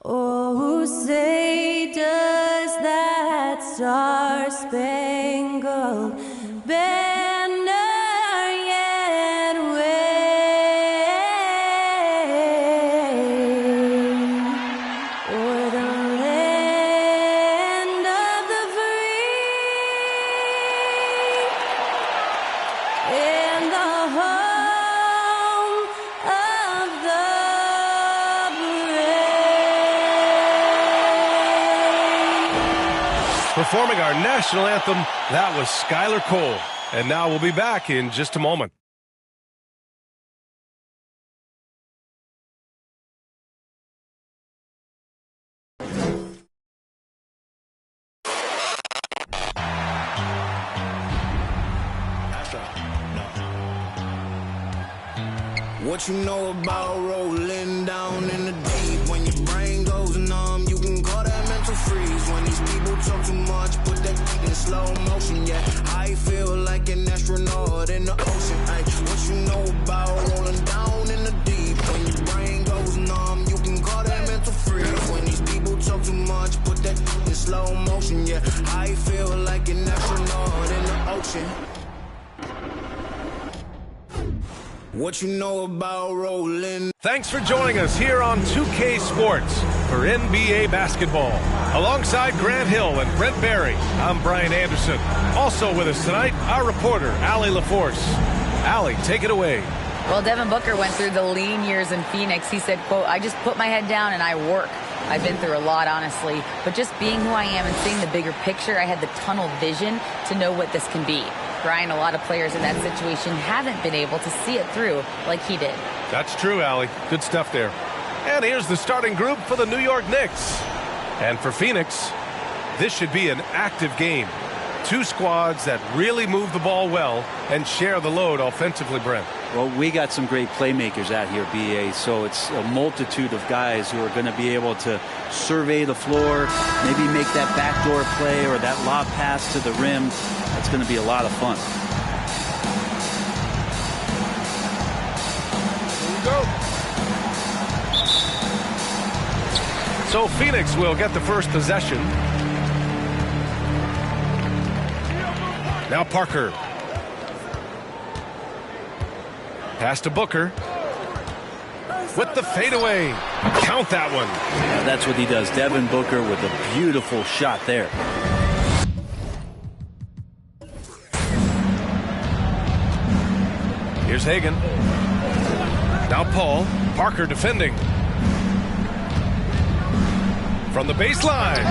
Oh, say does that star-spangled banner yet wave o'er the land of the free and the home of the Performing our national anthem, that was Skylar Cole. And now we'll be back in just a moment. What you know about rolling down in the deep? When your brain goes numb, you can call that mental freeze. When these people talk too much, put that in slow motion. Yeah, I feel like an astronaut in the ocean. Ay, what you know about rolling down in the deep? When your brain goes numb, you can call that mental freeze. When these people talk too much, put that in slow motion. Yeah, I feel like an astronaut in the ocean. What you know about rolling? Thanks for joining us here on 2K Sports for NBA basketball. Alongside Grant Hill and Brent Barry, I'm Brian Anderson. Also with us tonight, our reporter, Allie LaForce. Allie, take it away. Well, Devin Booker went through the lean years in Phoenix. He said, quote, I just put my head down and I work. I've been through a lot, honestly, but just being who I am and seeing the bigger picture, I had the tunnel vision to know what this can be. Brian, a lot of players in that situation haven't been able to see it through like he did. That's true, Allie. Good stuff there. And here's the starting group for the New York Knicks. And for Phoenix, this should be an active game. Two squads that really move the ball well and share the load offensively, Brent. Well, we got some great playmakers out here, BA, so it's a multitude of guys who are going to be able to survey the floor, maybe make that backdoor play or that lob pass to the rim. That's going to be a lot of fun. Here we go. So Phoenix will get the first possession. Now Parker. Pass to Booker. With the fadeaway. Count that one. Yeah, that's what he does. Devin Booker with a beautiful shot there. Here's Hagan. Now Paul. Parker defending. From the baseline.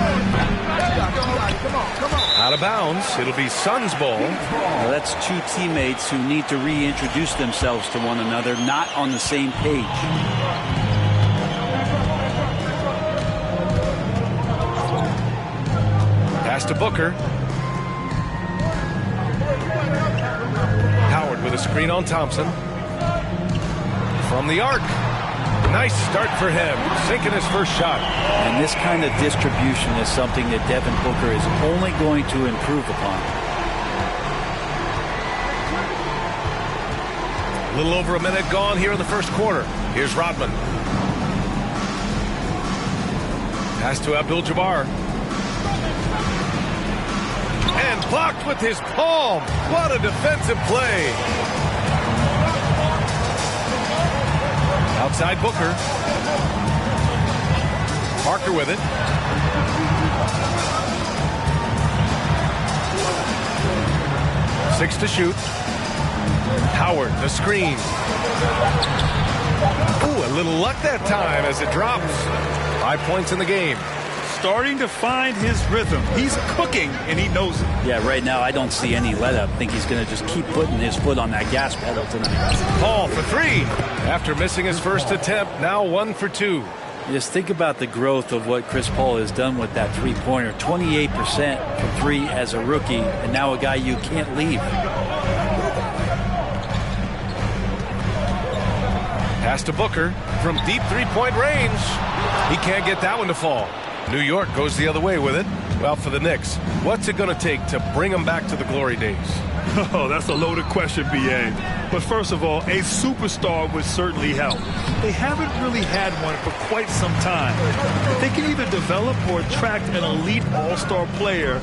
Out of bounds. It'll be Suns ball. Well, that's two teammates who need to reintroduce themselves to one another, not on the same page. Pass to Booker. Howard with a screen on Thompson. From the arc. Nice start for him, sinking his first shot. And this kind of distribution is something that Devin Booker is only going to improve upon. A little over a minute gone here in the first quarter. Here's Rodman. Pass to Abdul-Jabbar. And blocked with his palm. What a defensive play. Outside Booker. Parker with it. Six to shoot. Howard, the screen. Ooh, a little luck that time as it drops. 5 points in the game. Starting to find his rhythm. He's cooking, and he knows it. Yeah, right now I don't see any let-up. I think he's going to just keep putting his foot on that gas pedal tonight. Paul for three. After missing his first attempt, now 1 for 2. Just think about the growth of what Chris Paul has done with that three-pointer. 28% from three as a rookie, and now a guy you can't leave. Pass to Booker from deep three-point range. He can't get that one to fall. New York goes the other way with it. Well, for the Knicks, what's it going to take to bring them back to the glory days? Oh, that's a loaded question, B.A. But first of all, a superstar would certainly help. They haven't really had one for quite some time. If they can either develop or attract an elite all-star player,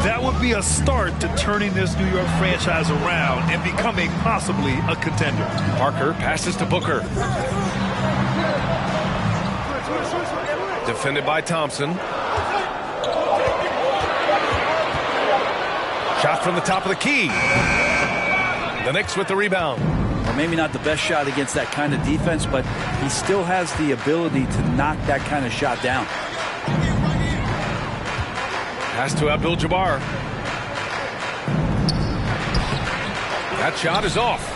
that would be a start to turning this New York franchise around and becoming possibly a contender. Parker passes to Booker. Defended by Thompson. Shot from the top of the key. The Knicks with the rebound. Or maybe not the best shot against that kind of defense, but he still has the ability to knock that kind of shot down. Pass to Abdul-Jabbar. That shot is off.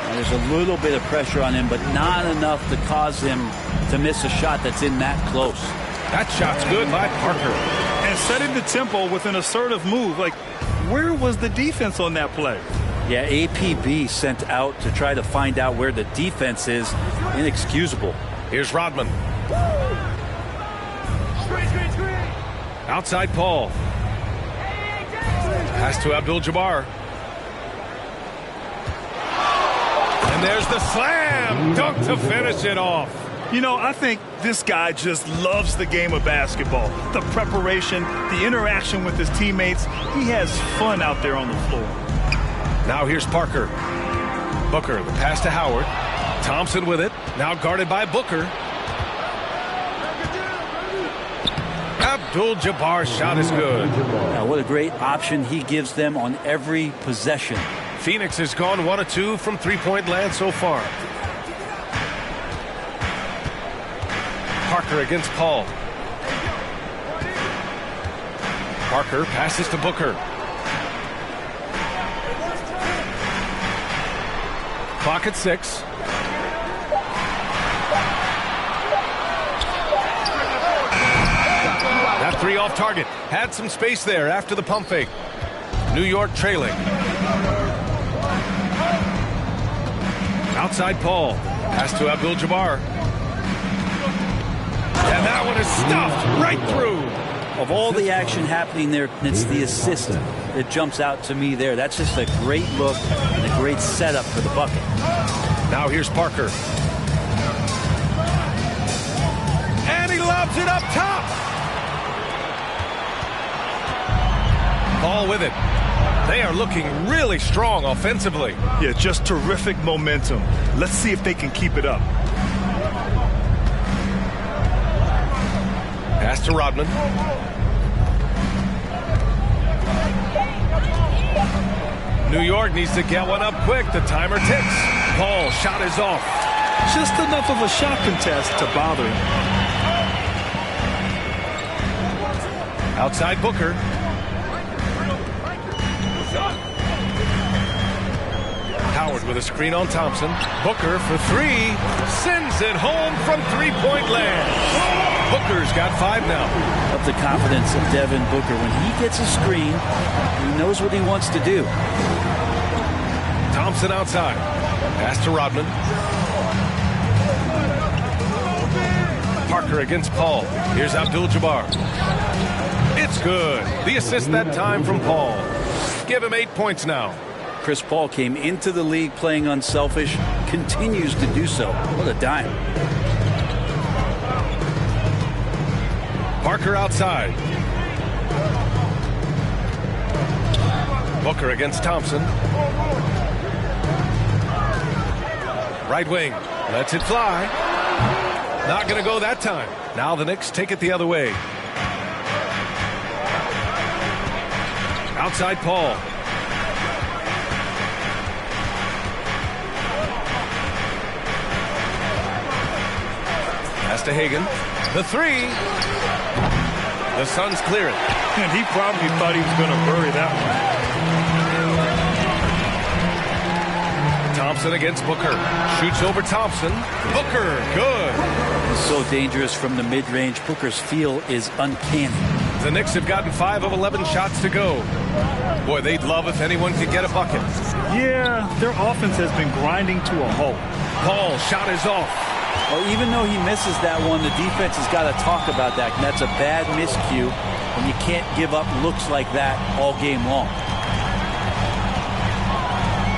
Now, there's a little bit of pressure on him, but not enough to cause him to miss a shot that's in that close. That shot's good by Parker. And setting the tempo with an assertive move. Like, where was the defense on that play? Yeah, APB sent out to try to find out where the defense is. Inexcusable. Here's Rodman. Outside Paul. Pass to Abdul-Jabbar. And there's the slam dunk to finish it off. You know, I think this guy just loves the game of basketball. The preparation, the interaction with his teammates. He has fun out there on the floor. Now here's Parker. Booker, the pass to Howard. Thompson with it. Now guarded by Booker. Abdul-Jabbar's shot is good. Now, what a great option he gives them on every possession. Phoenix has gone 1 of 2 from three-point land so far. Parker against Paul. Parker passes to Booker. Clock at 6. That three off target. Had some space there after the pump fake. New York trailing. Outside Paul. Pass to Abdul-Jabbar. And that one is stuffed right through. Of all the action happening there, it's the assist that jumps out to me there. That's just a great look and a great setup for the bucket. Now here's Parker. And he lobs it up top. Paul with it. They are looking really strong offensively. Yeah, just terrific momentum. Let's see if they can keep it up. Pass to Rodman. New York needs to get one up quick. The timer ticks. Paul, shot is off. Just enough of a shot contest to bother him. Outside Booker. Howard with a screen on Thompson. Booker for three. Sends it home from three-point land. Booker's got 5 now. Up the confidence of Devin Booker. When he gets a screen, he knows what he wants to do. Thompson outside. Pass to Rodman. Parker against Paul. Here's Abdul-Jabbar. It's good. The assist that time from Paul. Give him 8 points now. Chris Paul came into the league playing unselfish, continues to do so. What a dime. Parker outside. Booker against Thompson. Right wing. Lets it fly. Not going to go that time. Now the Knicks take it the other way. Outside Paul. Pass to Hagan. The three. The Suns clear it. And he probably thought he was going to bury that one. Thompson against Booker. Shoots over Thompson. Booker, good. He's so dangerous from the mid-range. Booker's feel is uncanny. The Knicks have gotten 5 of 11 shots to go. Boy, they'd love if anyone could get a bucket. Yeah, their offense has been grinding to a halt. Paul, shot is off. Well, even though he misses that one, the defense has got to talk about that. And that's a bad miscue, and you can't give up looks like that all game long.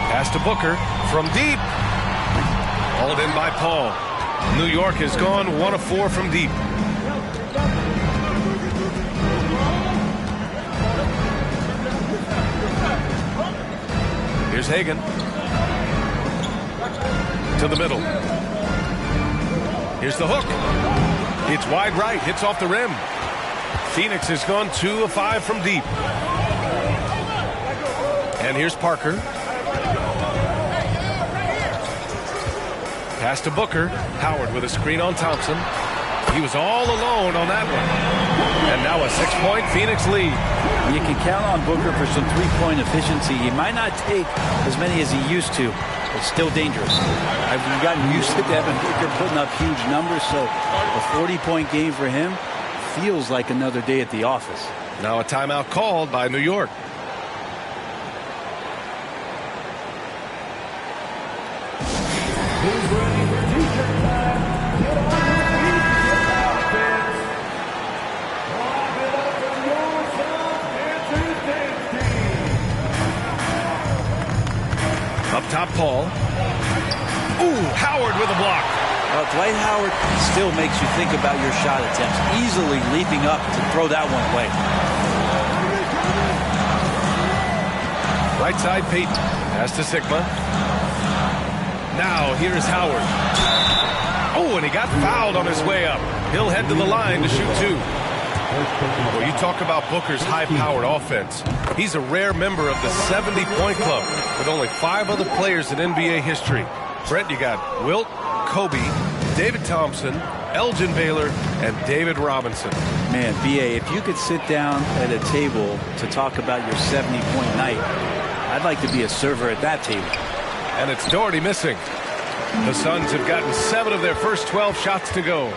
Pass to Booker from deep. Hauled in by Paul. New York has gone 1 of 4 from deep. Here's Hagan. To the middle. Here's the hook. It's wide right. Hits off the rim. Phoenix has gone 2 of 5 from deep. And here's Parker. Pass to Booker. Howard with a screen on Thompson. He was all alone on that one. And now a 6-point Phoenix lead. You can count on Booker for some three-point efficiency. He might not take as many as he used to. It's still dangerous. I've gotten used to Devin Booker putting up huge numbers, so a 40-point game for him feels like another day at the office. Now a timeout called by New York. Up top, Paul. Ooh, Howard with a block. Dwight Howard still makes you think about your shot attempts, easily leaping up to throw that one away. Right side, Peyton. Pass to Sigma. Now here's Howard. Oh, and he got fouled on his way up. He'll head to the line to shoot 2. Well, you talk about Booker's high-powered offense. He's a rare member of the 70-point club with only 5 other players in NBA history. Brent, you got Wilt, Kobe, David Thompson, Elgin Baylor, and David Robinson. Man, B.A., if you could sit down at a table to talk about your 70-point night, I'd like to be a server at that table. And it's Doherty missing. The Suns have gotten 7 of their first 12 shots to go.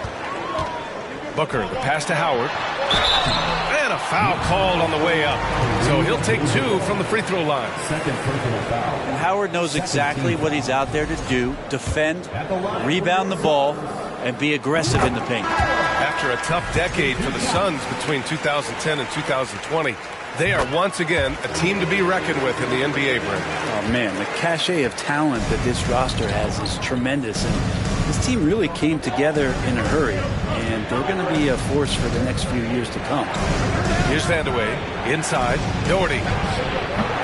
Booker, the pass to Howard. And a foul called on the way up. So he'll take 2 from the free throw line. Second personal foul. And Howard knows exactly what he's out there to do: defend, rebound the ball, and be aggressive in the paint. After a tough decade for the Suns between 2010 and 2020, they are once again a team to be reckoned with in the NBA, Brent. Oh, man, the cachet of talent that this roster has is tremendous. And this team really came together in a hurry, and they're going to be a force for the next few years to come. Here's Vandeweghe. Inside. Doherty.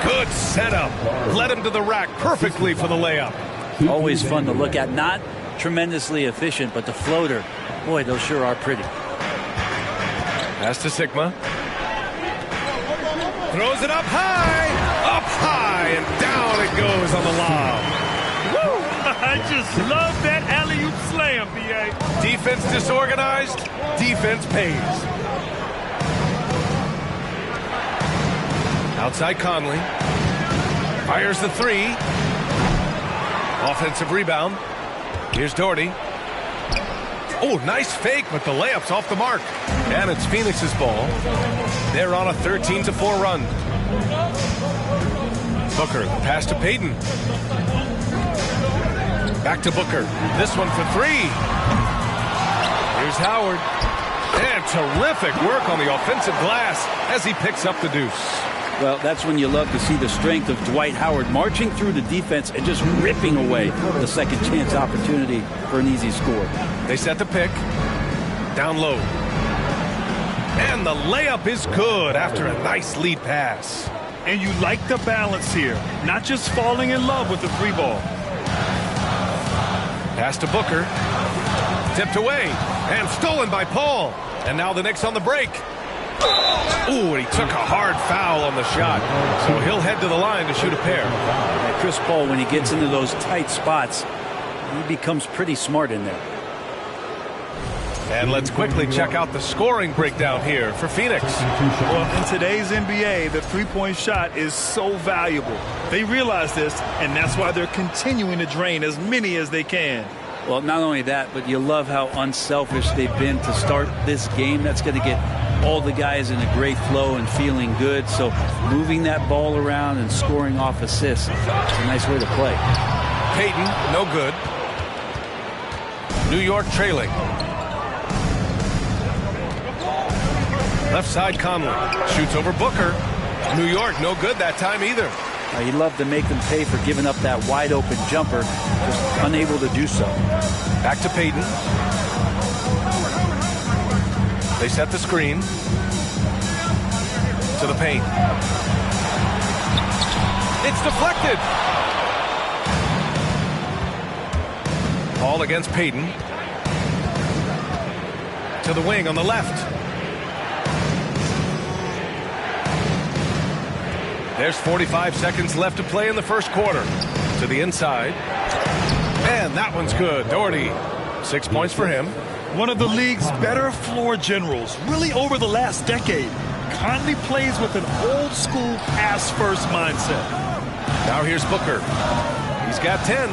Good setup. Led him to the rack perfectly for the layup. Always fun to look at. Not tremendously efficient, but the floater, boy, those sure are pretty. Pass to Sigma. Throws it up high, and down it goes on the lob. I just love that alley-oop slam, B.A. Defense disorganized, defense pays. Outside Conley. Fires the 3. Offensive rebound. Here's Doherty. Oh, nice fake, but the layup's off the mark. And it's Phoenix's ball. They're on a 13-4 run. Booker, pass to Payton. Back to Booker. This one for 3. Here's Howard. And terrific work on the offensive glass as he picks up the deuce. Well, that's when you love to see the strength of Dwight Howard marching through the defense and just ripping away the second chance opportunity for an easy score. They set the pick. Down low. And the layup is good after a nice lead pass. And you like the balance here, not just falling in love with the 3 ball. Pass to Booker. Tipped away and stolen by Paul. And now the Knicks on the break. Ooh, and he took a hard foul on the shot. So he'll head to the line to shoot a pair. And Chris Paul, when he gets into those tight spots, he becomes pretty smart in there. And let's quickly check out the scoring breakdown here for Phoenix. Well, in today's NBA, the three-point shot is so valuable. They realize this, and that's why they're continuing to drain as many as they can. Well, not only that, but you love how unselfish they've been to start this game. That's going to get all the guys in a great flow and feeling good. So moving that ball around and scoring off assists, it's a nice way to play. Payton, no good. New York trailing. Left side Conley. Shoots over Booker. New York no good that time either. He'd love to make them pay for giving up that wide open jumper. Just unable to do so. Back to Payton. They set the screen. To the paint. It's deflected. Ball against Payton. To the wing on the left. There's 45 seconds left to play in the first quarter. To the inside. And that one's good. Doherty. 6 points for him. One of the league's better floor generals, really over the last decade. Conley plays with an old-school pass-first mindset. Now here's Booker. He's got 10.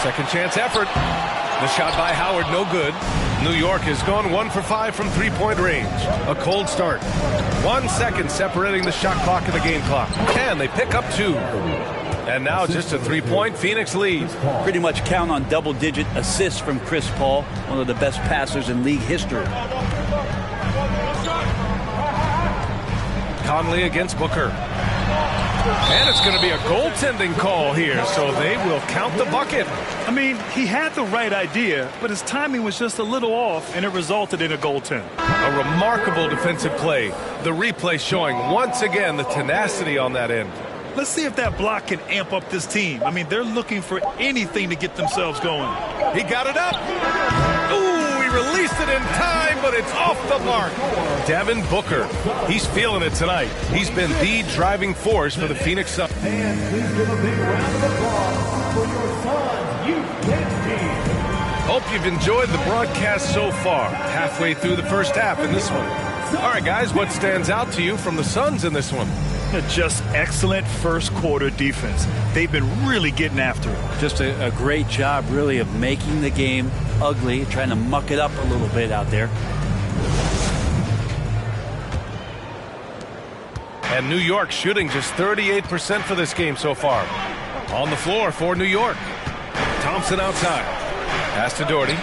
Second chance effort. The shot by Howard, no good. New York has gone 1 for 5 from three-point range. A cold start. 1 second separating the shot clock and the game clock. And they pick up 2. And now just a three-point Phoenix lead. Pretty much count on double-digit assists from Chris Paul, one of the best passers in league history. Conley against Booker. And it's going to be a goaltending call here, so they will count the bucket. I mean, he had the right idea, but his timing was just a little off, and it resulted in a goaltend. A remarkable defensive play. The replay showing once again the tenacity on that end. Let's see if that block can amp up this team. I mean, they're looking for anything to get themselves going. He got it up. Ooh, he released it in time, but it's off the mark. Devin Booker, he's feeling it tonight. He's been the driving force for the Phoenix Suns. And please give a big round of applause for your Suns youth team. Hope you've enjoyed the broadcast so far. Halfway through the first half in this one. All right, guys, what stands out to you from the Suns in this one? Just excellent first quarter defense. They've been really getting after it. Just a great job, really, of making the game ugly, trying to muck it up a little bit out there. And New York shooting just 38% for this game so far. On the floor for New York. Thompson outside. Pass to Doherty.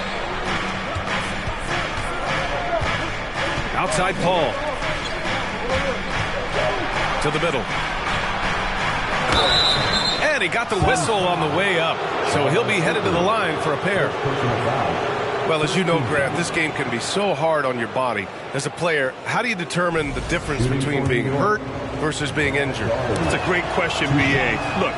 Outside Paul. To the middle. And he got the whistle on the way up. So he'll be headed to the line for a pair. Well, as you know, Grant, this game can be so hard on your body. As a player, how do you determine the difference between being hurt versus being injured? It's a great question, B.A. Look,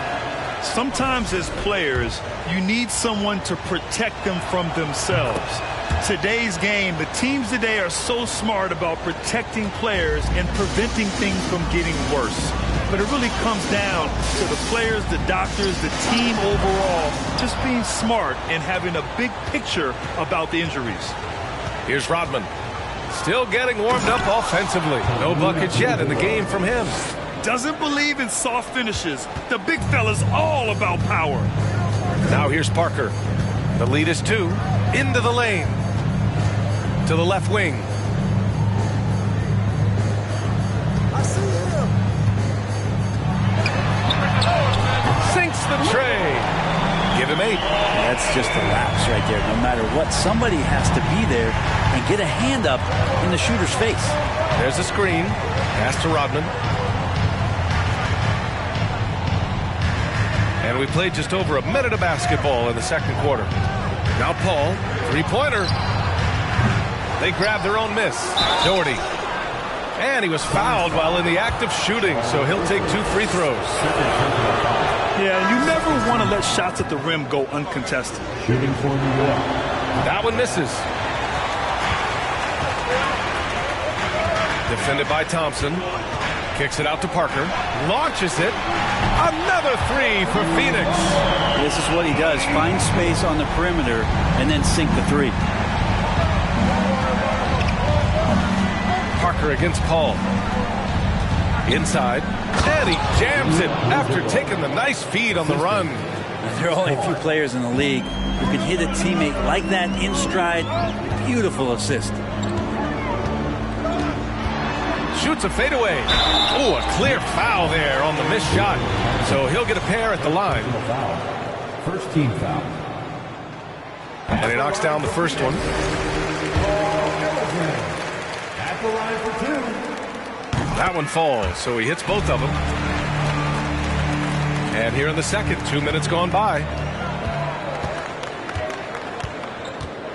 sometimes as players, you need someone to protect them from themselves. Today's game, the teams today are so smart about protecting players and preventing things from getting worse. But it really comes down to the players, the doctors, the team overall, just being smart and having a big picture about the injuries. Here's Rodman. Still getting warmed up offensively. No buckets yet in the game from him. Doesn't believe in soft finishes. The big fella's all about power. Now here's Parker. The lead is 2. Into the lane. To the left wing. I see him. Sinks the tray. Give him 8. That's just a lapse right there. No matter what, somebody has to be there and get a hand up in the shooter's face. There's a screen. Pass to Rodman. And we played just over a minute of basketball in the second quarter. Now Paul, three-pointer. They grab their own miss. Doherty. And he was fouled while in the act of shooting, so he'll take 2 free throws. Yeah, you never want to let shots at the rim go uncontested. Shooting for New York. That one misses. Defended by Thompson. Kicks it out to Parker. Launches it. Another 3 for Phoenix. This is what he does. Find space on the perimeter and then sink the 3. Parker against Paul. Inside. And he jams it after taking the nice feed on the run. There are only a few players in the league who can hit a teammate like that in stride. Beautiful assist. Shoots a fadeaway. Oh, a clear foul there on the missed shot. So he'll get a pair at the line. First team foul. And he knocks down the first one. At the line for two. That one falls, so he hits both of them. And here in the second, 2 minutes gone by.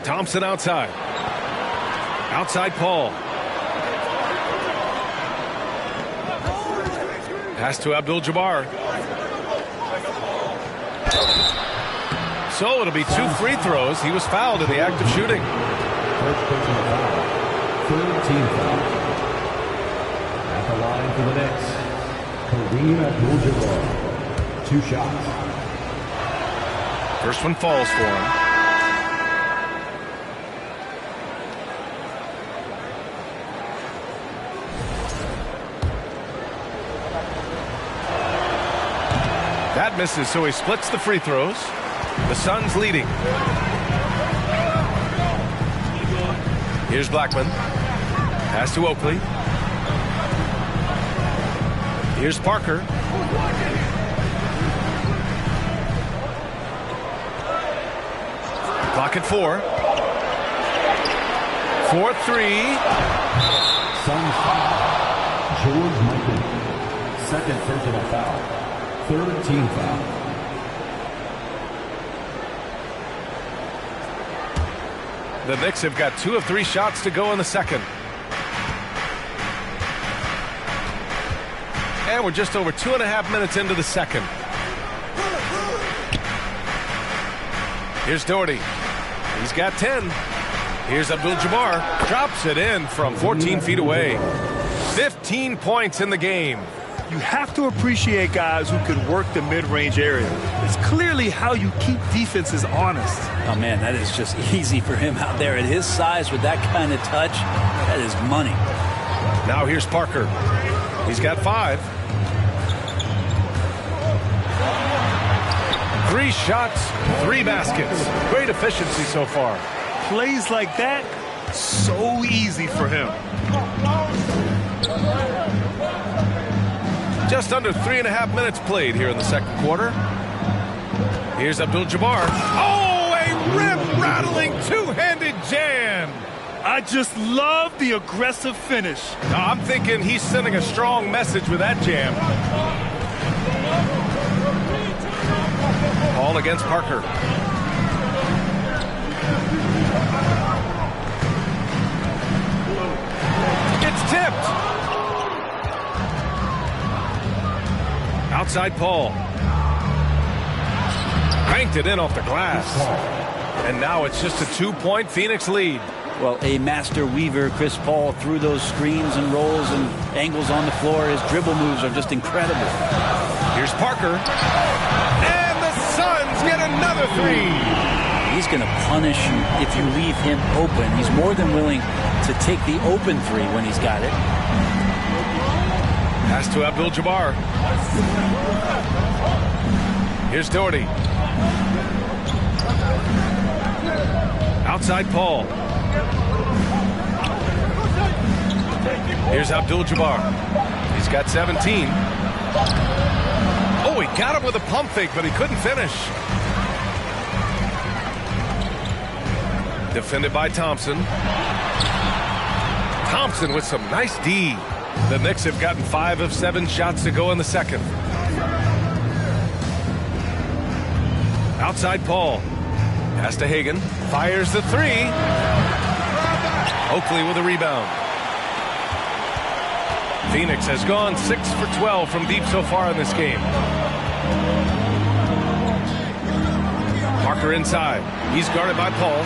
Thompson outside. Outside Paul. Pass to Abdul-Jabbar. So it'll be 2 free throws. He was fouled in the act of shooting. First personal foul. Third team foul. At the line for the Knicks, Kareem Abdul-Jabbar. 2 shots. First one falls for him. That misses, so he splits the free throws. The Suns leading. Here's Blackman. Pass to Oakley. Here's Parker. Clock at 4. 4-3. Suns foul. George Michael. Second personal foul. Third team foul. The Knicks have got 2 of 3 shots to go in the second. And we're just over 2.5 minutes into the second. Here's Doherty. He's got 10. Here's Abdul-Jabbar. Drops it in from 14 feet away. 15 points in the game. You have to appreciate guys who can work the mid-range area. It's clearly how you keep defenses honest. Oh, man, that is just easy for him out there. At his size with that kind of touch, that is money. Now here's Parker. He's got 5. 3 shots, 3 baskets. Great efficiency so far. Plays like that, so easy for him. Just under 3.5 minutes played here in the second quarter. Here's Abdul-Jabbar. Oh, a rip-rattling two-handed jam. I just love the aggressive finish. Now, I'm thinking he's sending a strong message with that jam. All against Parker. It's tipped. Outside Paul. Banked it in off the glass. And now it's just a 2-point Phoenix lead. Well, a master weaver, Chris Paul, through those screens and rolls and angles on the floor. His dribble moves are just incredible. Here's Parker. And the Suns get another 3. He's going to punish you if you leave him open. He's more than willing to take the open 3 when he's got it. Pass to Abdul-Jabbar. Here's Doherty. Outside Paul. Here's Abdul-Jabbar. He's got 17. Oh, he got him with a pump fake, but he couldn't finish. Defended by Thompson. Thompson with some nice D. The Knicks have gotten 5 of 7 shots to go in the second. Outside Paul. Pass to Hagan. Fires the 3. Oakley with a rebound. Phoenix has gone 6 for 12 from deep so far in this game. Parker inside. He's guarded by Paul.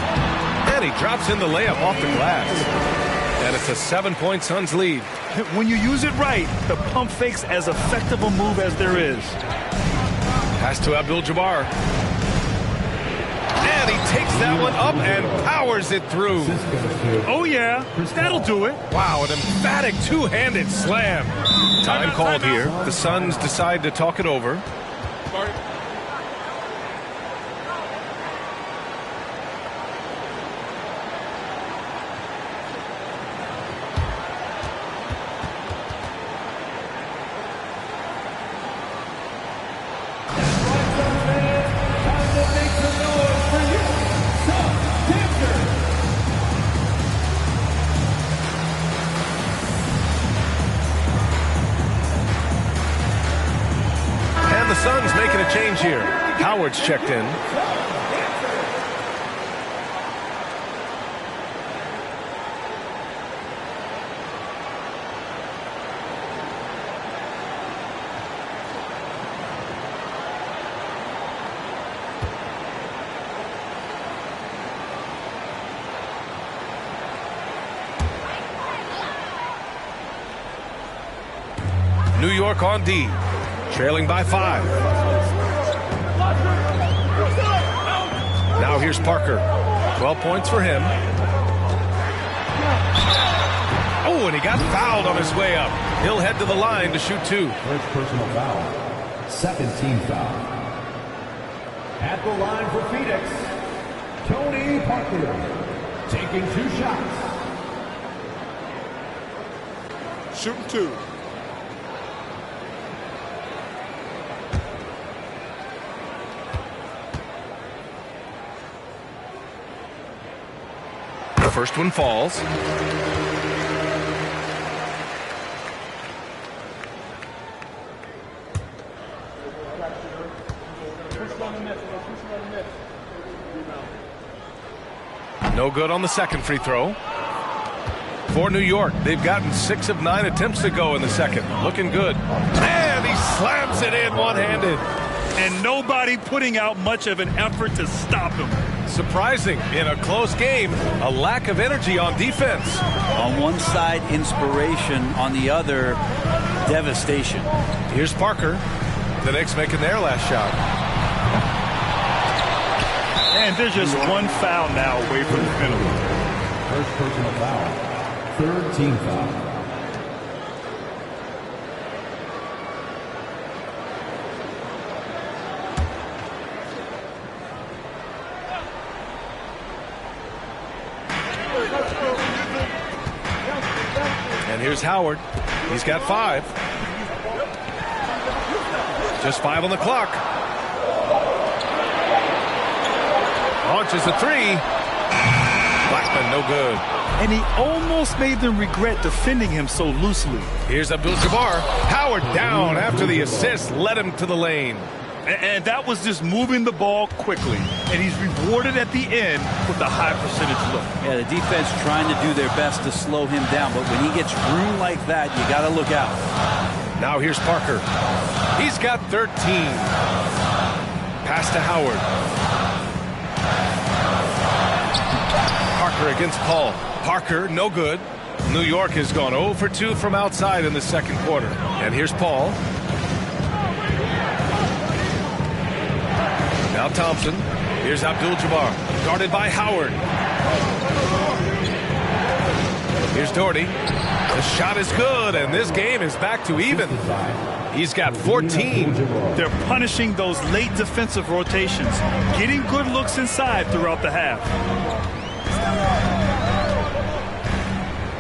And he drops in the layup off the glass. And it's a 7-point Suns lead. When you use it right, the pump fake's as effective a move as there is. Pass to Abdul-Jabbar. And he takes that one up and powers it through. Oh, yeah. That'll do it. Wow, an emphatic two-handed slam. Time called here. The Suns decide to talk it over. Howard's checked in. New York on D, trailing by 5. Now here's Parker. 12 points for him. Oh, and he got fouled on his way up. He'll head to the line to shoot 2. First personal foul. Second team foul. At the line for Phoenix, Tony Parker, taking 2 shots. Shooting 2. The first one falls. No good on the second free throw. For New York, they've gotten 6 of 9 attempts to go in the second. Looking good. And he slams it in one-handed. And nobody putting out much of an effort to stop him. Surprising in a close game, a lack of energy on defense. On one side, inspiration. On the other, devastation. Here's Parker. The Knicks making their last shot. And there's just one foul now away from the penalty. First personal foul. Third team foul. And here's Howard. He's got 5. Just 5 on the clock. Launches a 3. Blackman, no good. And he almost made them regret defending him so loosely. Here's Abdul-Jabbar. Howard down after the assist led him to the lane. And that was just moving the ball quickly. And he's rewarded at the end with a high percentage look. Yeah, the defense trying to do their best to slow him down, but when he gets room like that, you got to look out. Now here's Parker. He's got 13. Pass to Howard. Parker against Paul. Parker, no good. New York has gone 0 for 2 from outside in the second quarter. And here's Paul. Now Thompson. Here's Abdul-Jabbar. Guarded by Howard. Here's Doherty. The shot is good, and this game is back to even. He's got 14. They're punishing those late defensive rotations, getting good looks inside throughout the half.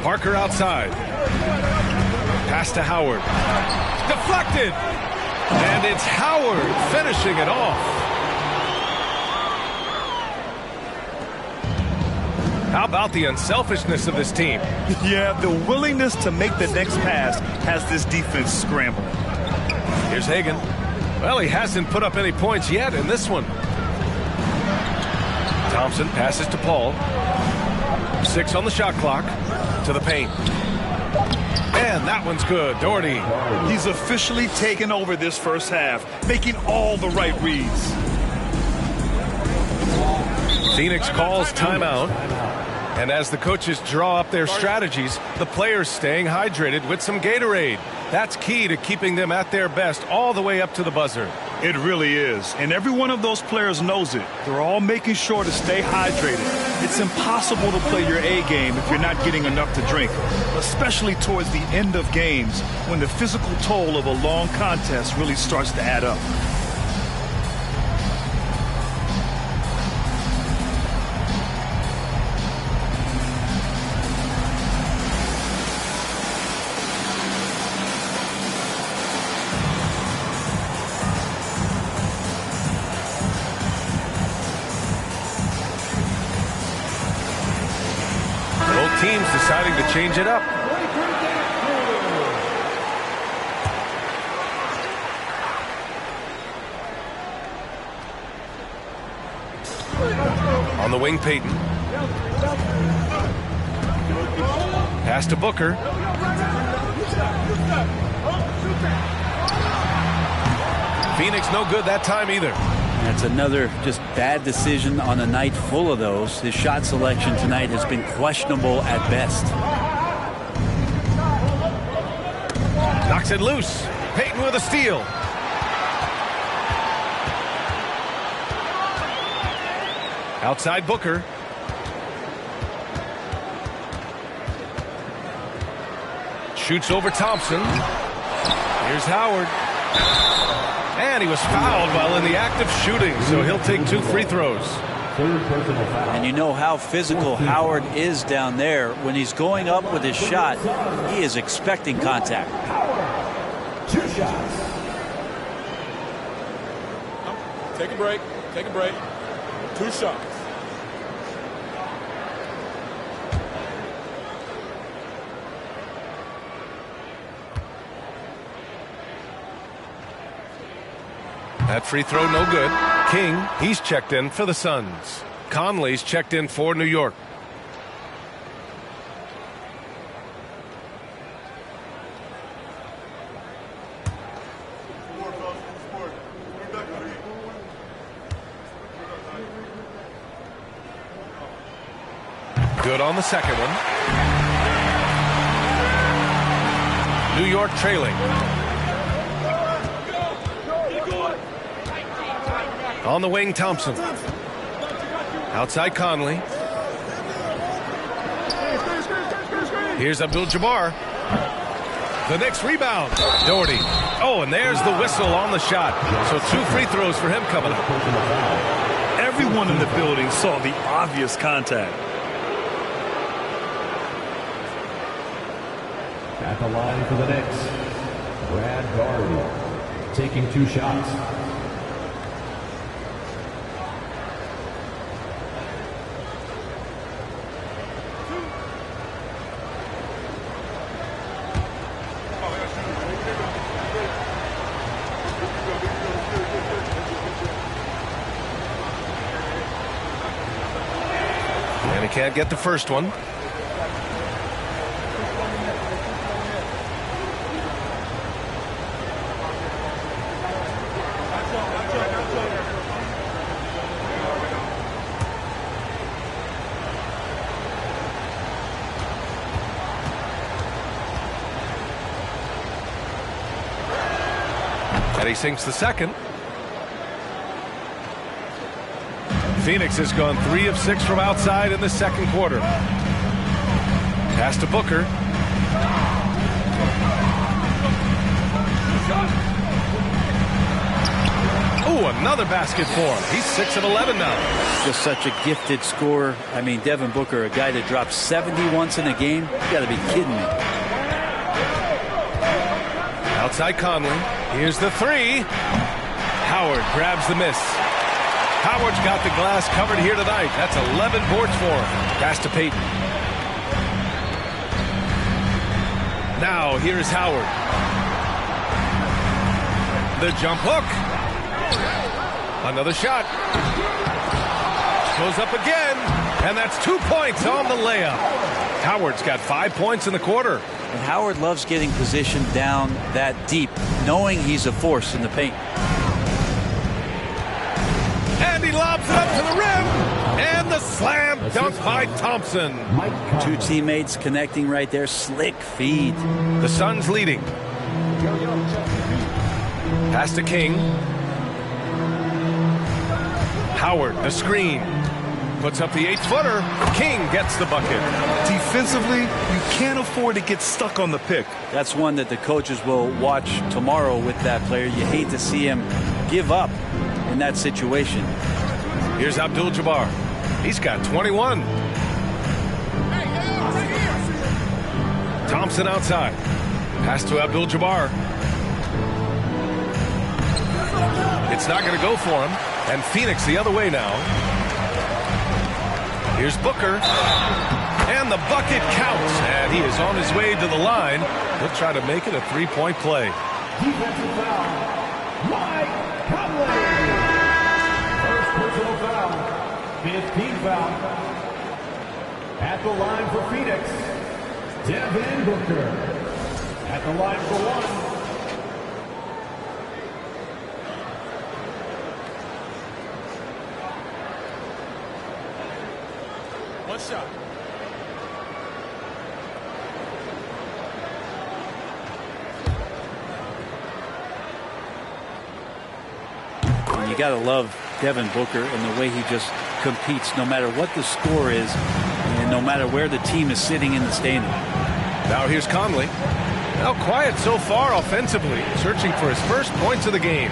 Parker outside. Pass to Howard. Deflected. And it's Howard finishing it off. How about the unselfishness of this team? Yeah, the willingness to make the next pass has this defense scrambling. Here's Hagan. Well, he hasn't put up any points yet in this one. Thompson passes to Paul. 6 on the shot clock. To the paint. And that one's good. Doherty. He's officially taken over this first half, making all the right reads. Phoenix calls timeout. And as the coaches draw up their strategies, the players staying hydrated with some Gatorade. That's key to keeping them at their best all the way up to the buzzer. It really is. And every one of those players knows it. They're all making sure to stay hydrated. It's impossible to play your A game if you're not getting enough to drink, especially towards the end of games when the physical toll of a long contest really starts to add up. Teams deciding to change it up. On the wing, Peyton. Pass to Booker. Phoenix no good that time either. That's another just bad decision on a night full of those. His shot selection tonight has been questionable at best. Knocks it loose. Peyton with a steal. Outside Booker. Shoots over Thompson. Here's Howard. And he was fouled while in the act of shooting, so he'll take 2 free throws. And you know how physical Howard is down there. When he's going up with his shot, he is expecting contact. Howard, 2 shots. Take a break. Take a break. 2 shots. That free throw no good. King, he's checked in for the Suns. Conley's checked in for New York. Good on the second one. New York trailing. On the wing, Thompson. Outside Conley. Here's Abdul-Jabbar. The next rebound. Doherty. Oh, and there's the whistle on the shot. So 2 free throws for him coming up. Everyone in the building saw the obvious contact. At the line for the Knicks, Brad Garvey, taking 2 shots. And he can't get the first one. And he sinks the second. Phoenix has gone 3 of 6 from outside in the second quarter. Pass to Booker. Ooh, another basket for him. He's 6 of 11 now. Just such a gifted scorer. I mean, Devin Booker, a guy that drops 70 once in a game. You got to be kidding me. Outside Conley. Here's the 3. Howard grabs the miss. Howard's got the glass covered here tonight. That's 11 boards for him. Pass to Peyton. Now here's Howard. The jump hook. Another shot. Goes up again. And that's 2 points on the layup. Howard's got 5 points in the quarter. And Howard loves getting positioned down that deep, knowing he's a force in the paint. And he lobs it up to the rim. And the slam dunk by Thompson. 2 teammates connecting right there. Slick feed. The Suns leading. Pass to King. Howard, the screen. Puts up the 8-footer. King gets the bucket. Defensively, you can't afford to get stuck on the pick. That's one that the coaches will watch tomorrow with that player. You hate to see him give up in that situation. Here's Abdul-Jabbar. He's got 21. Thompson outside. Pass to Abdul-Jabbar. It's not going to go for him. And Phoenix the other way now. Here's Booker. And the bucket counts. And he is on his way to the line. He'll try to make it a 3-point play. Defensive foul, Mike Conley. First personal foul. 15 foul. At the line for Phoenix, Devin Booker. At the line for one. One shot. You got to love Devin Booker and the way he just competes no matter what the score is and no matter where the team is sitting in the standing. Now here's Conley. Now quiet so far offensively, searching for his first points of the game.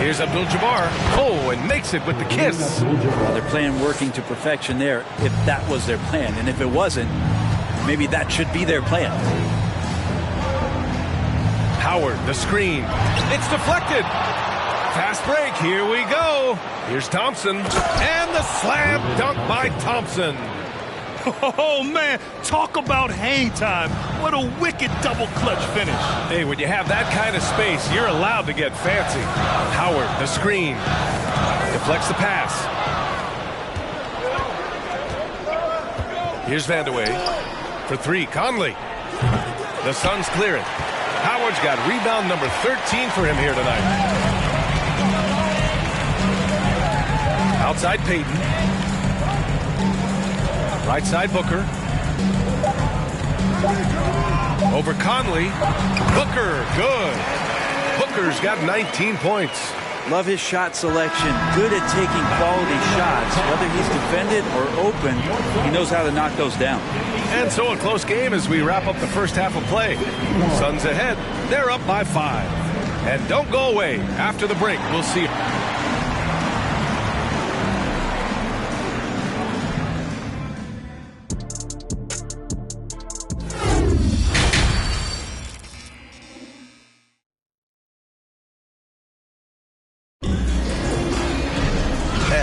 Here's Abdul-Jabbar. Oh, and makes it with the kiss. Well, they're playing working to perfection there if that was their plan. And if it wasn't, maybe that should be their plan. Howard, the screen. It's deflected. Fast break. Here we go. Here's Thompson. And the slam dunk by Thompson. Oh, man, talk about hang time. What a wicked double clutch finish. Hey, when you have that kind of space, you're allowed to get fancy. Howard, the screen. Deflects the pass. Here's Vandeweghe. For three, Conley. The Suns clear it. Howard's got rebound number 13 for him here tonight. Outside Payton. Right side Booker. Over Conley. Booker, good. Booker's got 19 points. Love his shot selection. Good at taking quality shots. Whether he's defended or open, he knows how to knock those down. And so a close game as we wrap up the first half of play. Suns ahead. They're up by 5. And don't go away. After the break, we'll see.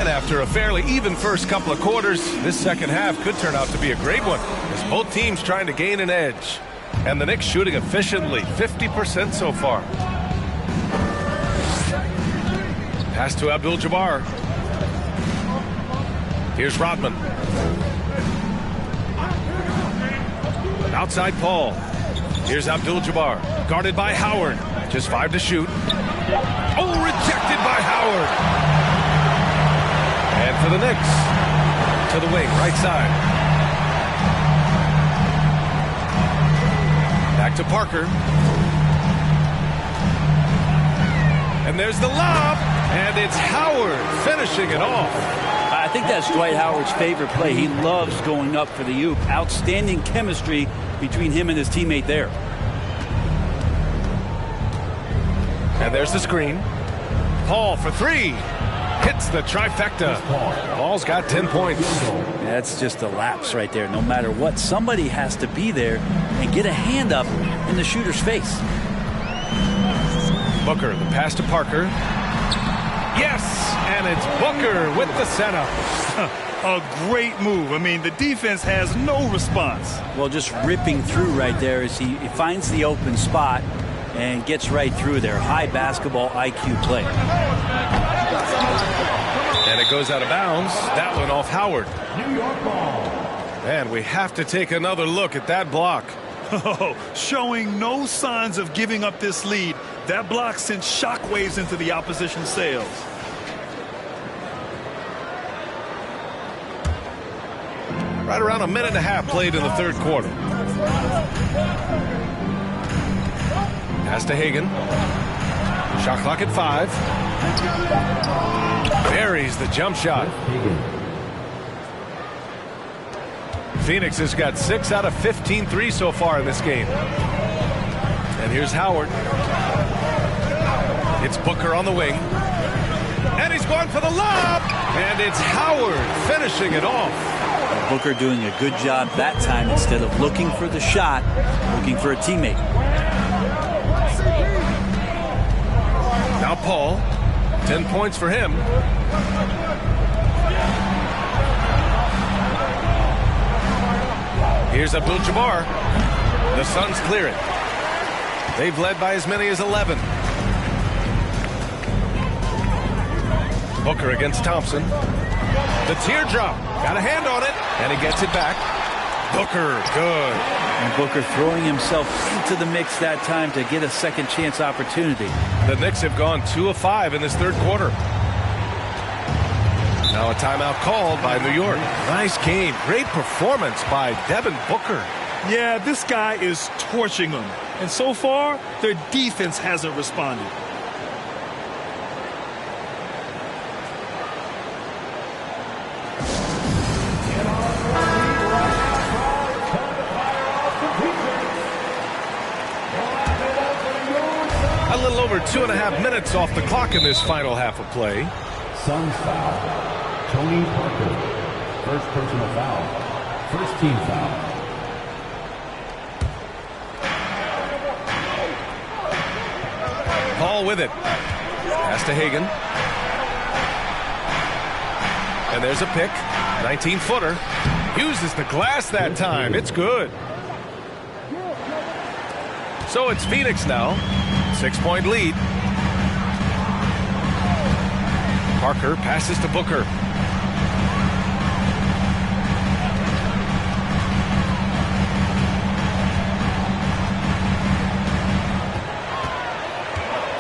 After a fairly even first couple of quarters, this second half could turn out to be a great one as both teams trying to gain an edge. And the Knicks shooting efficiently, 50% so far. Pass to Abdul-Jabbar. Here's Rodman. Outside Paul. Here's Abdul-Jabbar. Guarded by Howard. Just 5 to shoot. Oh, rejected by Howard. And for the Knicks, to the wing, right side. Back to Parker. And there's the lob, and it's Howard finishing it off. I think that's Dwight Howard's favorite play. He loves going up for the oop. Outstanding chemistry between him and his teammate there. And there's the screen. Paul for 3. Hits the trifecta. Paul's got 10 points. That's just a lapse right there. No matter what, somebody has to be there and get a hand up in the shooter's face. Booker, the pass to Parker. Yes, and it's Booker with the setup. A great move. I mean, the defense has no response. Well, just ripping through right there as he finds the open spot and gets right through there. High basketball IQ play. And it goes out of bounds. That one off Howard. New York ball. And we have to take another look at that block. Oh, showing no signs of giving up this lead. That block sent shockwaves into the opposition's sails. Right around a minute and a half played in the third quarter. Pass to Hagan. Shot clock at 5. Buries the jump shot. Phoenix has got 6 out of 15 threes so far in this game. And here's Howard. It's Booker on the wing. And he's going for the lob. And it's Howard finishing it off. Booker doing a good job that time instead of looking for the shot, looking for a teammate. Now Paul, 10 points for him. Here's Abdul-Jabbar. The Suns clear it. They've led by as many as 11. Booker against Thompson. The teardrop. Got a hand on it. And he gets it back. Booker, good. And Booker throwing himself into the mix that time to get a second chance opportunity. The Knicks have gone 2 of 5 in this third quarter. Now a timeout called by New York. Nice game. Great performance by Devin Booker. Yeah, this guy is torching them. And so far, their defense hasn't responded. A little over 2.5 minutes off the clock in this final half of play. Suns foul. Tony Parker. First personal foul. First team foul. Paul with it. Pass to Hagan. And there's a pick. 19-footer. Uses the glass that time. It's good. So it's Phoenix now. 6-point lead. Parker passes to Booker.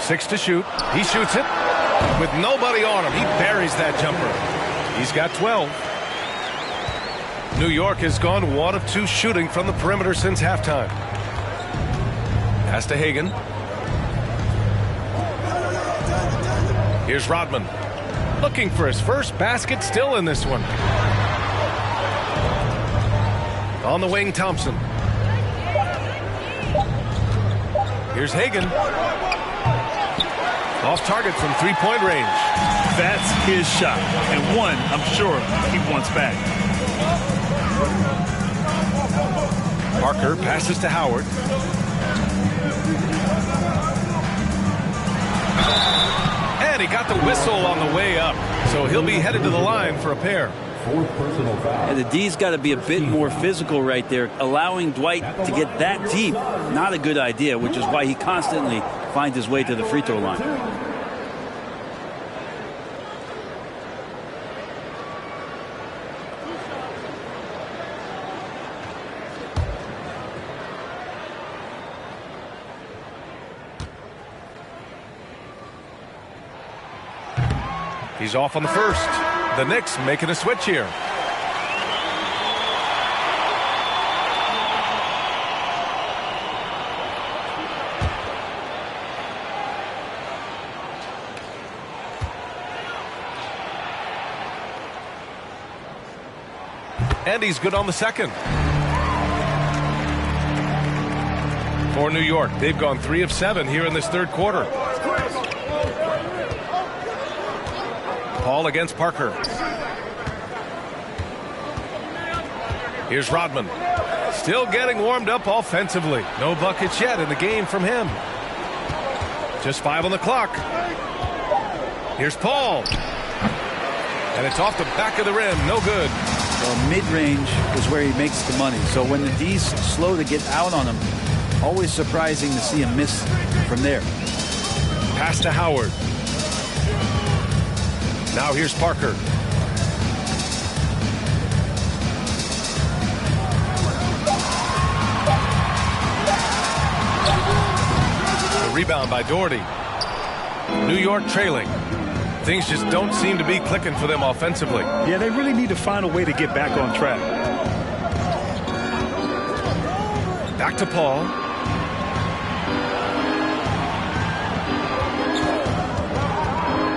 Six to shoot. He shoots it with nobody on him. He buries that jumper. He's got 12. New York has gone 1 of 2 shooting from the perimeter since halftime. Pass to Hagan. Here's Rodman. Looking for his first basket, still in this one. On the wing, Thompson. Here's Hagan. Off target from 3-point range. That's his shot. And one, I'm sure, he wants back. Parker passes to Howard. And he got the whistle on the way up. So he'll be headed to the line for a pair. Fourth personal foul. And the D's got to be a bit more physical right there. Allowing Dwight to get that deep, not a good idea, which is why he constantly finds his way to the free throw line. He's off on the first. The Knicks making a switch here. And he's good on the second. For New York, they've gone 3 of 7 here in this third quarter. Paul against Parker. Here's Rodman. Still getting warmed up offensively. No buckets yet in the game from him. Just 5 on the clock. Here's Paul. And it's off the back of the rim. No good. Well, mid-range is where he makes the money. So when the D's slow to get out on him, always surprising to see him miss from there. Pass to Howard. Now here's Parker. The rebound by Doherty. New York trailing. Things just don't seem to be clicking for them offensively. Yeah, they really need to find a way to get back on track. Back to Paul.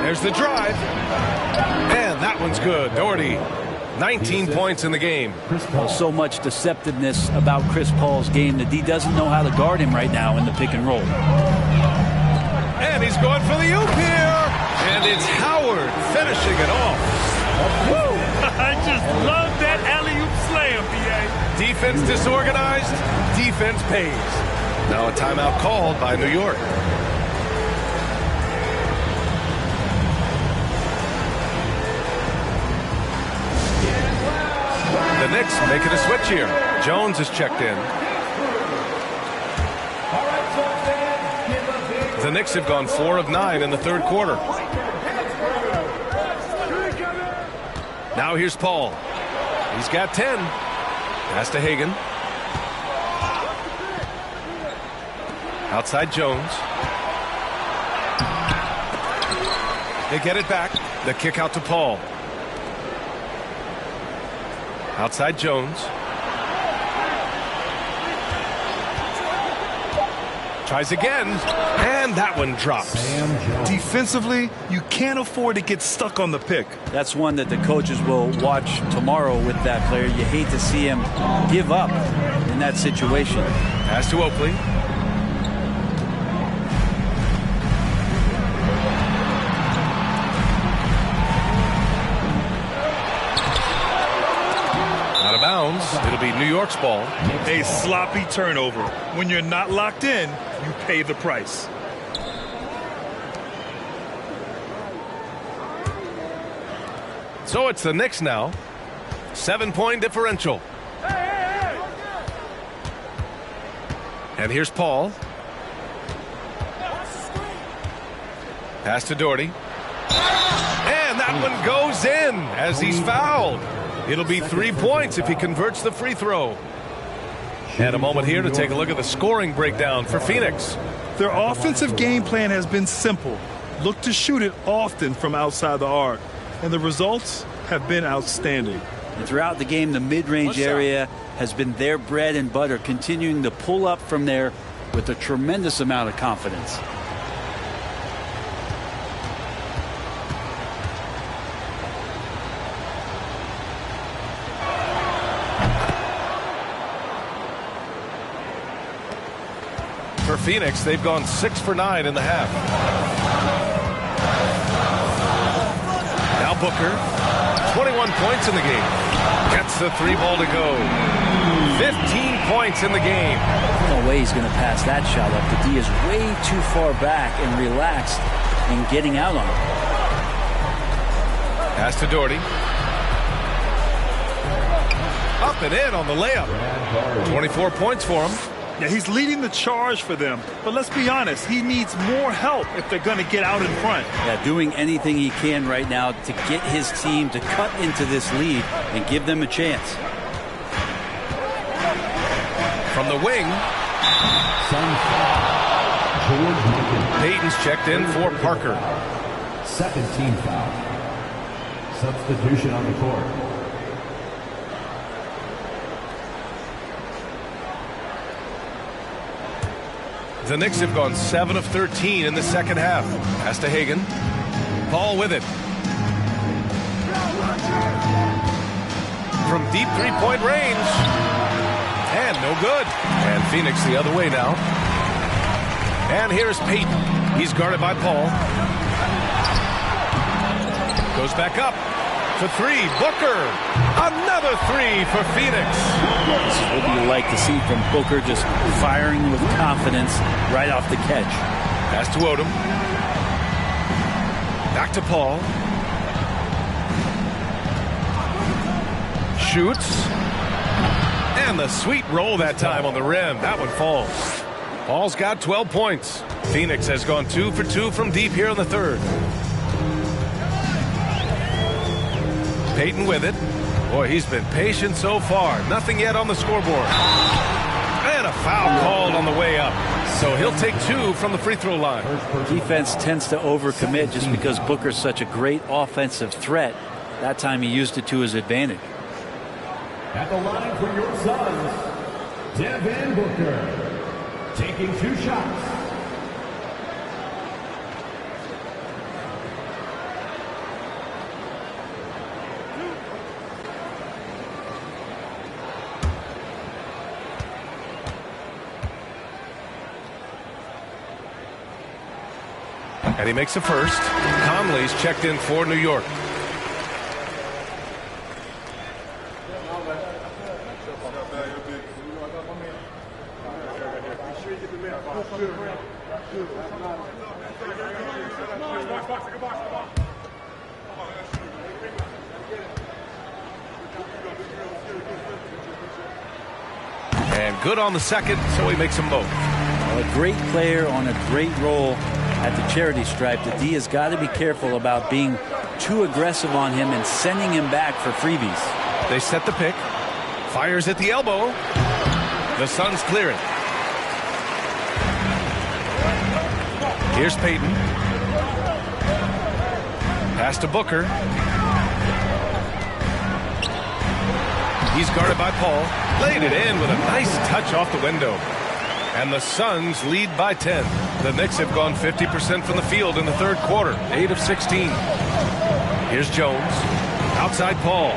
There's the drive. And that one's good. Doherty, 19 points in the game. Well, so much deceptiveness about Chris Paul's game. The D doesn't know how to guard him right now in the pick and roll. And he's going for the oop here. And it's Howard finishing it off. Woo! I just love that alley-oop slam, B.A. Defense disorganized. Defense pays. Now a timeout called by New York. The Knicks making a switch here. Jones is checked in. The Knicks have gone 4 of 9 in the third quarter. Now here's Paul. He's got 10. Pass to Hagan. Outside Jones. They get it back. The kick out to Paul. Outside Jones. Tries again, and that one drops. Defensively, you can't afford to get stuck on the pick. That's one that the coaches will watch tomorrow with that player. You hate to see him give up in that situation. Pass to Oakley. Out of bounds. It'll be New York's ball. A sloppy turnover. When you're not locked in, you pay the price. So it's the Knicks now. 7-point differential. And here's Paul. Pass to Doherty. And that one goes in as he's fouled. It'll be 3 points if he converts the free throw. And a moment here to take a look at the scoring breakdown for Phoenix. Their offensive game plan has been simple. Look to shoot it often from outside the arc. And the results have been outstanding. And throughout the game, the mid-range area has been their bread and butter, continuing to pull up from there with a tremendous amount of confidence. For Phoenix, they've gone 6 for 9 in the half. Now Booker, 21 points in the game. Gets the 3 ball to go. 15 points in the game. No way he's going to pass that shot up. The D is way too far back and relaxed in getting out on it. Pass to Doherty. Up and in on the layup. 24 points for him. Yeah, he's leading the charge for them. But let's be honest, he needs more help if they're going to get out in front. Yeah, doing anything he can right now to get his team to cut into this lead and give them a chance. From the wing, Payton's checked in for Parker. Second team foul. Substitution on the court. The Knicks have gone 7 of 13 in the second half. Pass to Hagan. Paul with it. From deep three-point range. And no good. And Phoenix the other way now. And here's Payton. He's guarded by Paul. Goes back up for 3. Booker. Another 3 for Phoenix. This is what you like to see from Booker, just firing with confidence right off the catch. Pass to Odom. Back to Paul. Shoots. And the sweet roll that time on the rim. That one falls. Paul's got 12 points. Phoenix has gone 2 for 2 from deep here in the third. Payton with it. Boy, he's been patient so far. Nothing yet on the scoreboard. And a foul called on the way up. So he'll take 2 from the free throw line. Defense tends to overcommit just because Booker's such a great offensive threat. That time he used it to his advantage. At the line for your Suns, Devin Booker, taking 2 shots. And he makes the first. Conley's checked in for New York. And good on the second, so he makes them both. Well, a great player on a great role at the charity stripe. The D has got to be careful about being too aggressive on him and sending him back for freebies. They set the pick. Fires at the elbow. The Suns clear it. Here's Payton. Pass to Booker. He's guarded by Paul. Laid it in with a nice touch off the window. And the Suns lead by 10. The Knicks have gone 50% from the field in the third quarter. 8 of 16. Here's Jones. Outside Paul.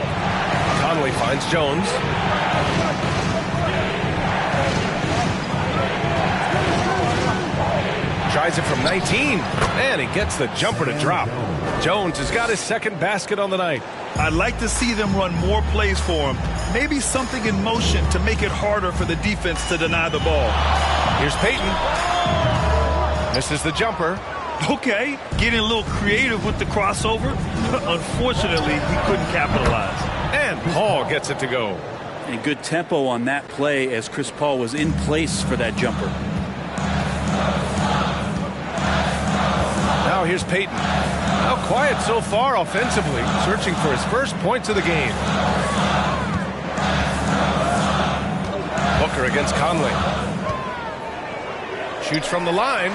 Conley finds Jones. Tries it from 19. And he gets the jumper to drop. Jones has got his second basket on the night. I'd like to see them run more plays for him. Maybe something in motion to make it harder for the defense to deny the ball. Here's Payton. Misses the jumper. Okay, getting a little creative with the crossover. Unfortunately, he couldn't capitalize. And Paul gets it to go. And good tempo on that play as Chris Paul was in place for that jumper. Now here's Payton. How quiet so far offensively, searching for his first points of the game. Booker against Conley. Shoots from the line.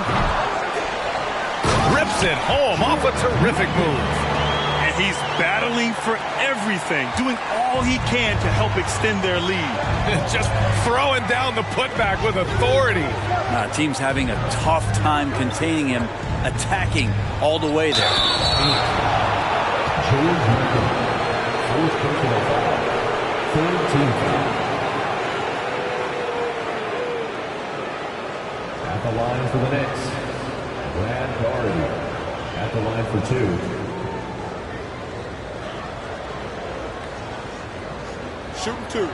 Rips it home off a terrific move. And he's battling for everything, doing all he can to help extend their lead. Just throwing down the putback with authority. Team's having a tough time containing him, attacking all the way there. Fourth personal foul. 13 foul. At the line for the Knicks, Brad Daugherty. At the line for 2. Shooting 2.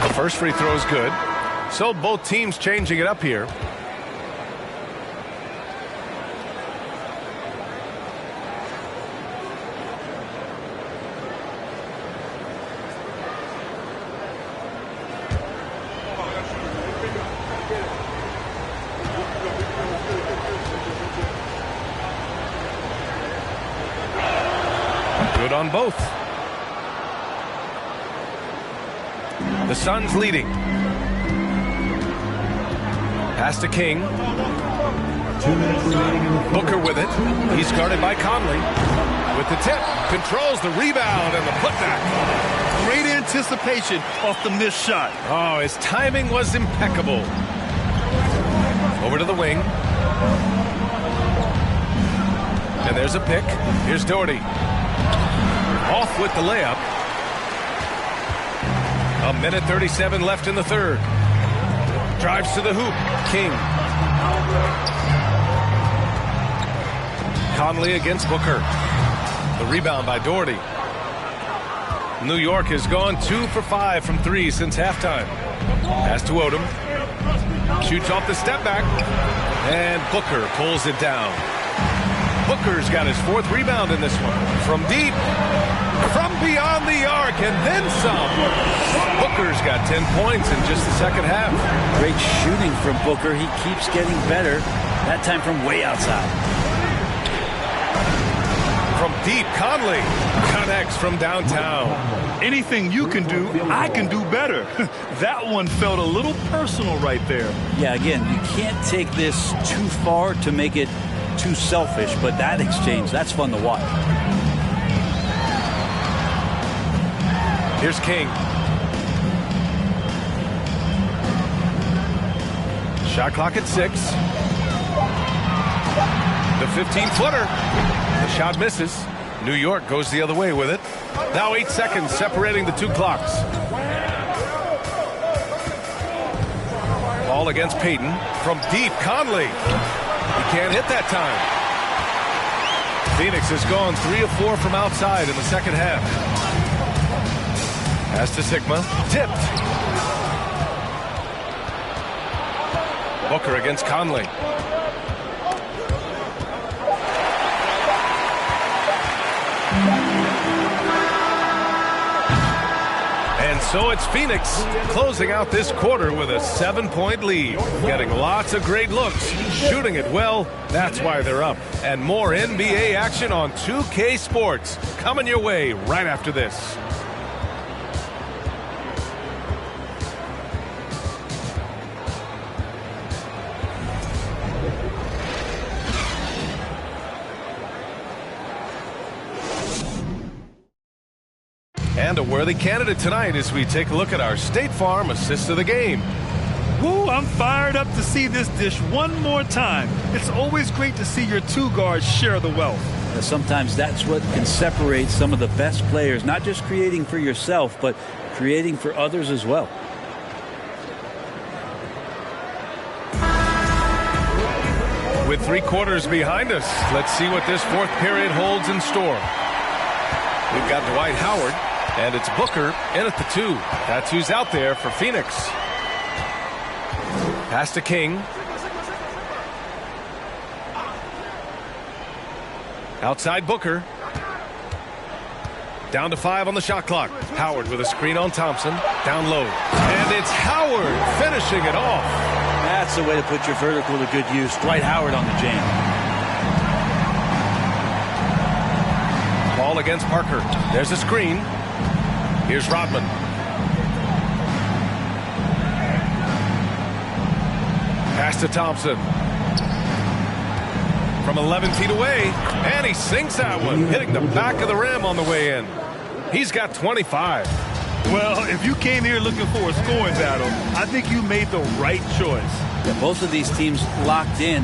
The first free throw is good. So both teams changing it up here. Good on both. The Suns leading. Pass to King. 2 minutes remaining in the Booker with it. He's guarded by Conley. With the tip. Controls the rebound and the putback. Great anticipation off the missed shot. Oh, his timing was impeccable. Over to the wing. And there's a pick. Here's Daugherty. Off with the layup. 1:37 left in the third. Drives to the hoop. King. Conley against Booker. The rebound by Daugherty. New York has gone 2 for 5 from 3 since halftime. Pass to Odom. Shoots off the step back. And Booker pulls it down. Booker's got his 4th rebound in this one. From deep. From beyond the arc, and then some. Booker's got 10 points in just the second half. Great shooting from Booker. He keeps getting better, that time from way outside. From deep, Conley connects from downtown. Anything you can do, I can do better. That one felt a little personal right there. Yeah, again, you can't take this too far to make it too selfish, but that exchange, that's fun to watch. Here's King. Shot clock at 6. The 15-footer. The shot misses. New York goes the other way with it. Now 8 seconds separating the two clocks. Ball against Payton. From deep, Conley. He can't hit that time. Phoenix has gone 3 of 4 from outside in the second half. Pass to Sigma. Tipped. Booker against Conley. So it's Phoenix closing out this quarter with a 7-point lead. Getting lots of great looks, shooting it well. That's why they're up. And more NBA action on 2K Sports coming your way right after this. And a worthy candidate tonight as we take a look at our State Farm assist of the game. Woo, I'm fired up to see this dish one more time. It's always great to see your two guards share the wealth. Sometimes that's what can separate some of the best players, not just creating for yourself, but creating for others as well. With 3 quarters behind us, let's see what this 4th period holds in store. We've got Dwight Howard, and it's Booker in at the 2. That's who's out there for Phoenix. Pass to King. Outside Booker. Down to 5 on the shot clock. Howard with a screen on Thompson. Down low. And it's Howard finishing it off. That's the way to put your vertical to good use. Dwight Howard on the jam. Ball against Parker. There's a screen. Here's Rodman. Pass to Thompson. From 11 feet away. And he sinks that one, hitting the back of the rim on the way in. He's got 25. Well, if you came here looking for a scoring battle, I think you made the right choice. Yeah, both of these teams locked in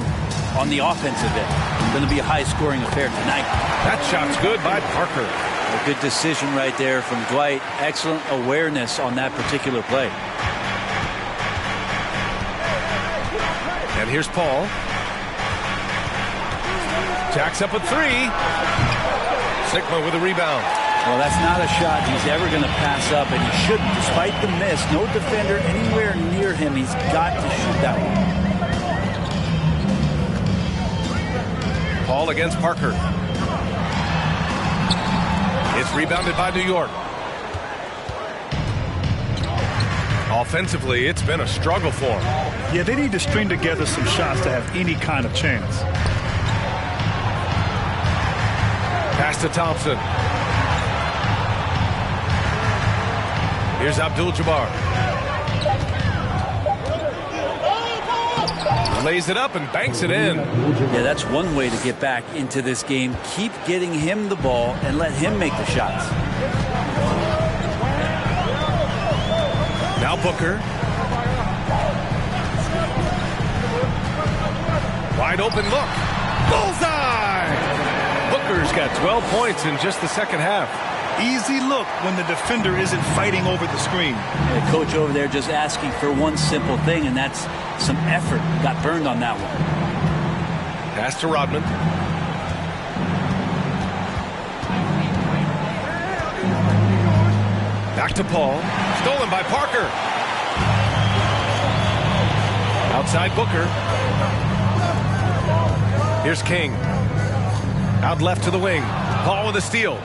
on the offensive end. It's going to be a high-scoring affair tonight. That shot's good by Parker. A good decision right there from Dwight. Excellent awareness on that particular play. And here's Paul. Jacks up a 3. Sigma with a rebound. Well, that's not a shot he's ever going to pass up, and he shouldn't. Despite the miss, no defender anywhere near him. He's got to shoot that one. Paul against Parker. It's rebounded by New York. Offensively, it's been a struggle for them. Yeah, they need to string together some shots to have any kind of chance. Pass to Thompson. Here's Abdul-Jabbar. Lays it up and banks it in. Yeah, that's one way to get back into this game. Keep getting him the ball and let him make the shots. Now Booker. Wide open look. Bullseye! Booker's got 12 points in just the second half. Easy look when the defender isn't fighting over the screen. The coach over there just asking for one simple thing, and that's some effort. Got burned on that one. Pass to Rodman. Back to Paul. Stolen by Parker. Outside Booker. Here's King. Out left to the wing. Paul with a steal.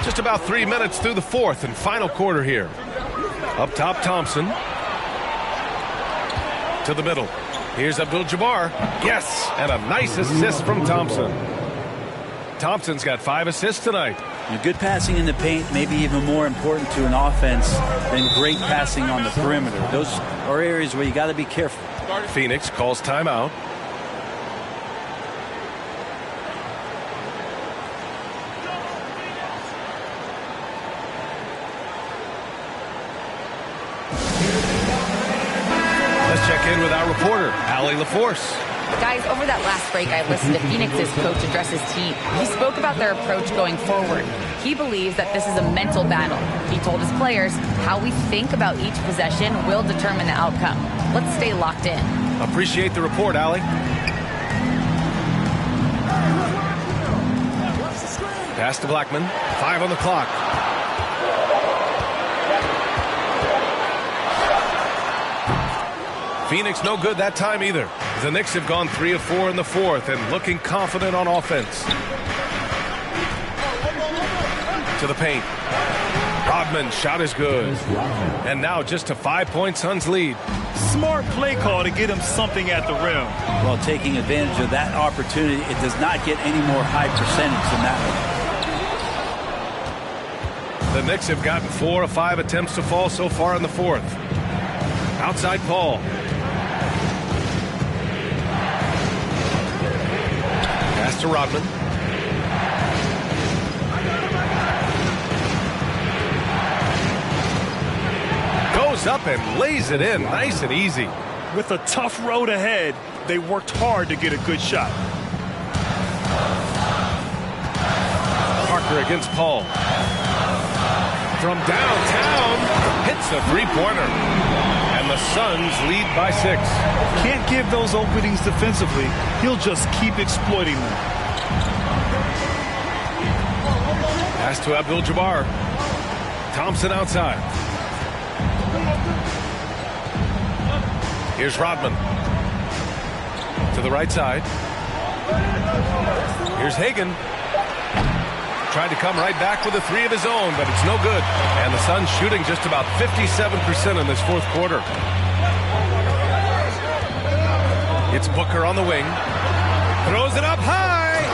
Just about 3 minutes through the 4th and final quarter here. Up top, Thompson. To the middle. Here's Abdul-Jabbar. Yes, and a nice assist from Thompson. Thompson's got 5 assists tonight. And good passing in the paint may be even more important to an offense than great passing on the perimeter. Those are areas where you got to be careful. Phoenix calls timeout. Let's check in with our reporter, Allie LaForce. Guys, over that last break, I listened to Phoenix's coach address his team. He spoke about their approach going forward. He believes that this is a mental battle. He told his players how we think about each possession will determine the outcome. Let's stay locked in. Appreciate the report, Allie. Pass to Blackman. 5 on the clock. Phoenix no good that time either. The Knicks have gone 3 of 4 in the 4th and looking confident on offense. to the paint. Rodman shot is good. And now just a 5-point Suns lead. Smart play call to get him something at the rim. Well, taking advantage of that opportunity, it does not get any more high percentage than that one. The Knicks have gotten 4 of 5 attempts to fall so far in the fourth. Outside Paul. Pass to Rodman. Goes up and lays it in nice and easy. With a tough road ahead, they worked hard to get a good shot. Parker against Paul. From downtown, hits a three-pointer. And the Suns lead by 6. Can't give those openings defensively. He'll just keep exploiting them. Pass to Abdul-Jabbar. Thompson outside. Here's Rodman. To the right side. Here's Hagan. Tried to come right back with a 3 of his own, but it's no good. And the Suns shooting just about 57% in this fourth quarter. It's Booker on the wing. Throws it up high.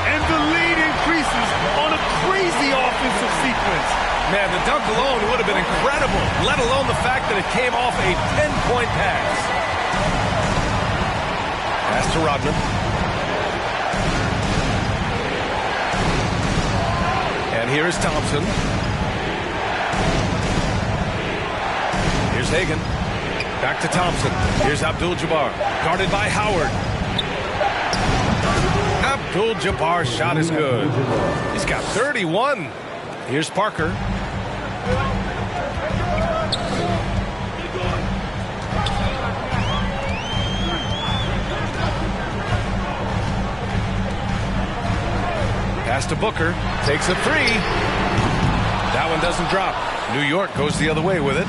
And the lead increases on a crazy offensive sequence. Man, the dunk alone would have been incredible, let alone the fact that it came off a 10-point pass. Pass to Rodman. And here is Thompson. Here's Hagan. Back to Thompson. Here's Abdul-Jabbar. Guarded by Howard. Abdul-Jabbar's shot is good. He's got 31. Here's Parker. Pass to Booker. Takes a 3. That one doesn't drop. New York goes the other way with it.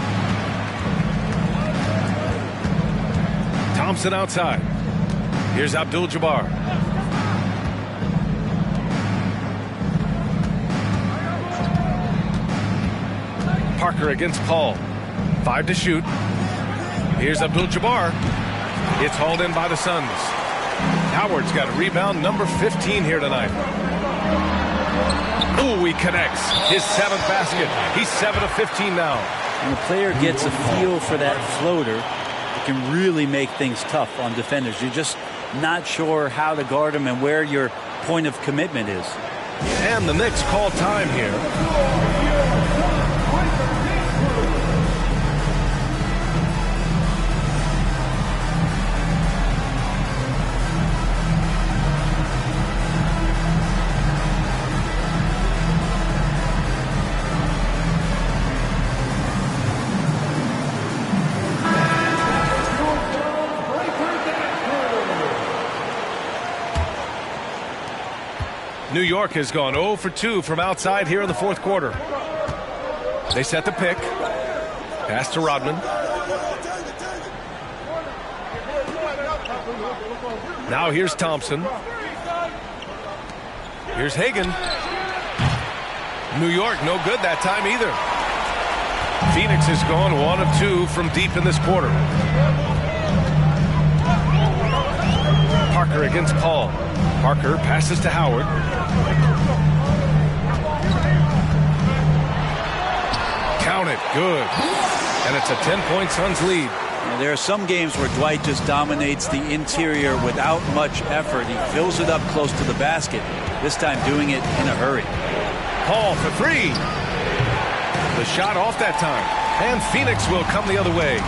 Thompson outside. Here's Abdul-Jabbar. Parker against Paul. 5 to shoot. Here's Abdul-Jabbar. It's hauled in by the Suns. Howard's got a rebound number 15 here tonight. Ooh, he connects. His 7th basket. He's 7 of 15 now. When the player gets a feel for that floater, it can really make things tough on defenders. You're just not sure how to guard them and where your point of commitment is. And the Knicks call time here. New York has gone 0 for 2 from outside here in the fourth quarter. They set the pick. Pass to Rodman. Now here's Thompson. Here's Hagan. New York no good that time either. Phoenix has gone 1 of 2 from deep in this quarter. Parker against Paul. Parker passes to Howard. Count it. Good. And it's a 10-point Suns lead. Now, there are some games where Dwight just dominates the interior without much effort. He fills it up close to the basket. This time doing it in a hurry. Paul for 3. The shot off that time. And Phoenix will come the other way.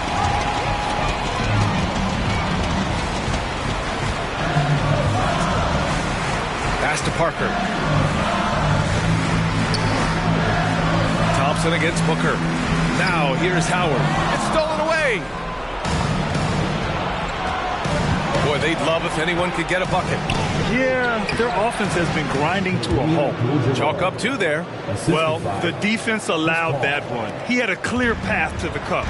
Pass to Parker. Thompson against Booker. Now here's Howard. It's stolen away. Boy, they'd love if anyone could get a bucket. Yeah, their offense has been grinding to a halt. Chalk up 2 there. Well, the defense allowed that one. He had a clear path to the cup.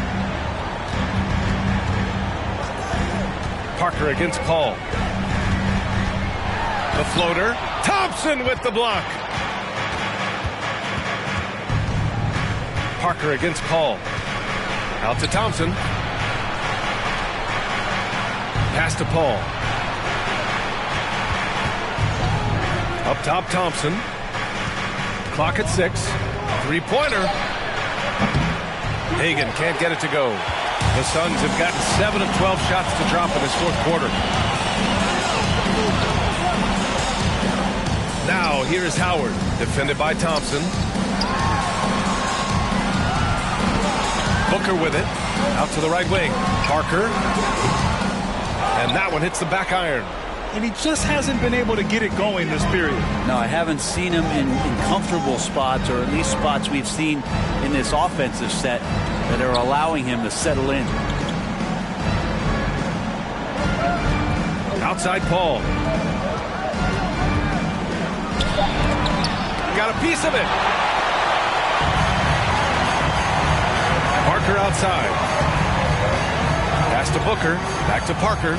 Parker against Paul. The floater. Thompson with the block. Parker against Paul. Out to Thompson. Pass to Paul. Up top, Thompson. Clock at 6. Three-pointer. Hagan can't get it to go. The Suns have gotten 7 of 12 shots to drop in this fourth quarter. Now, here is Howard, defended by Thompson. Booker with it. Out to the right wing. Parker. And that one hits the back iron. And he just hasn't been able to get it going this period. No, I haven't seen him in comfortable spots, or at least spots we've seen in this offensive set that are allowing him to settle in. Outside Paul. Got a piece of it. Parker outside. Pass to Booker. Back to Parker.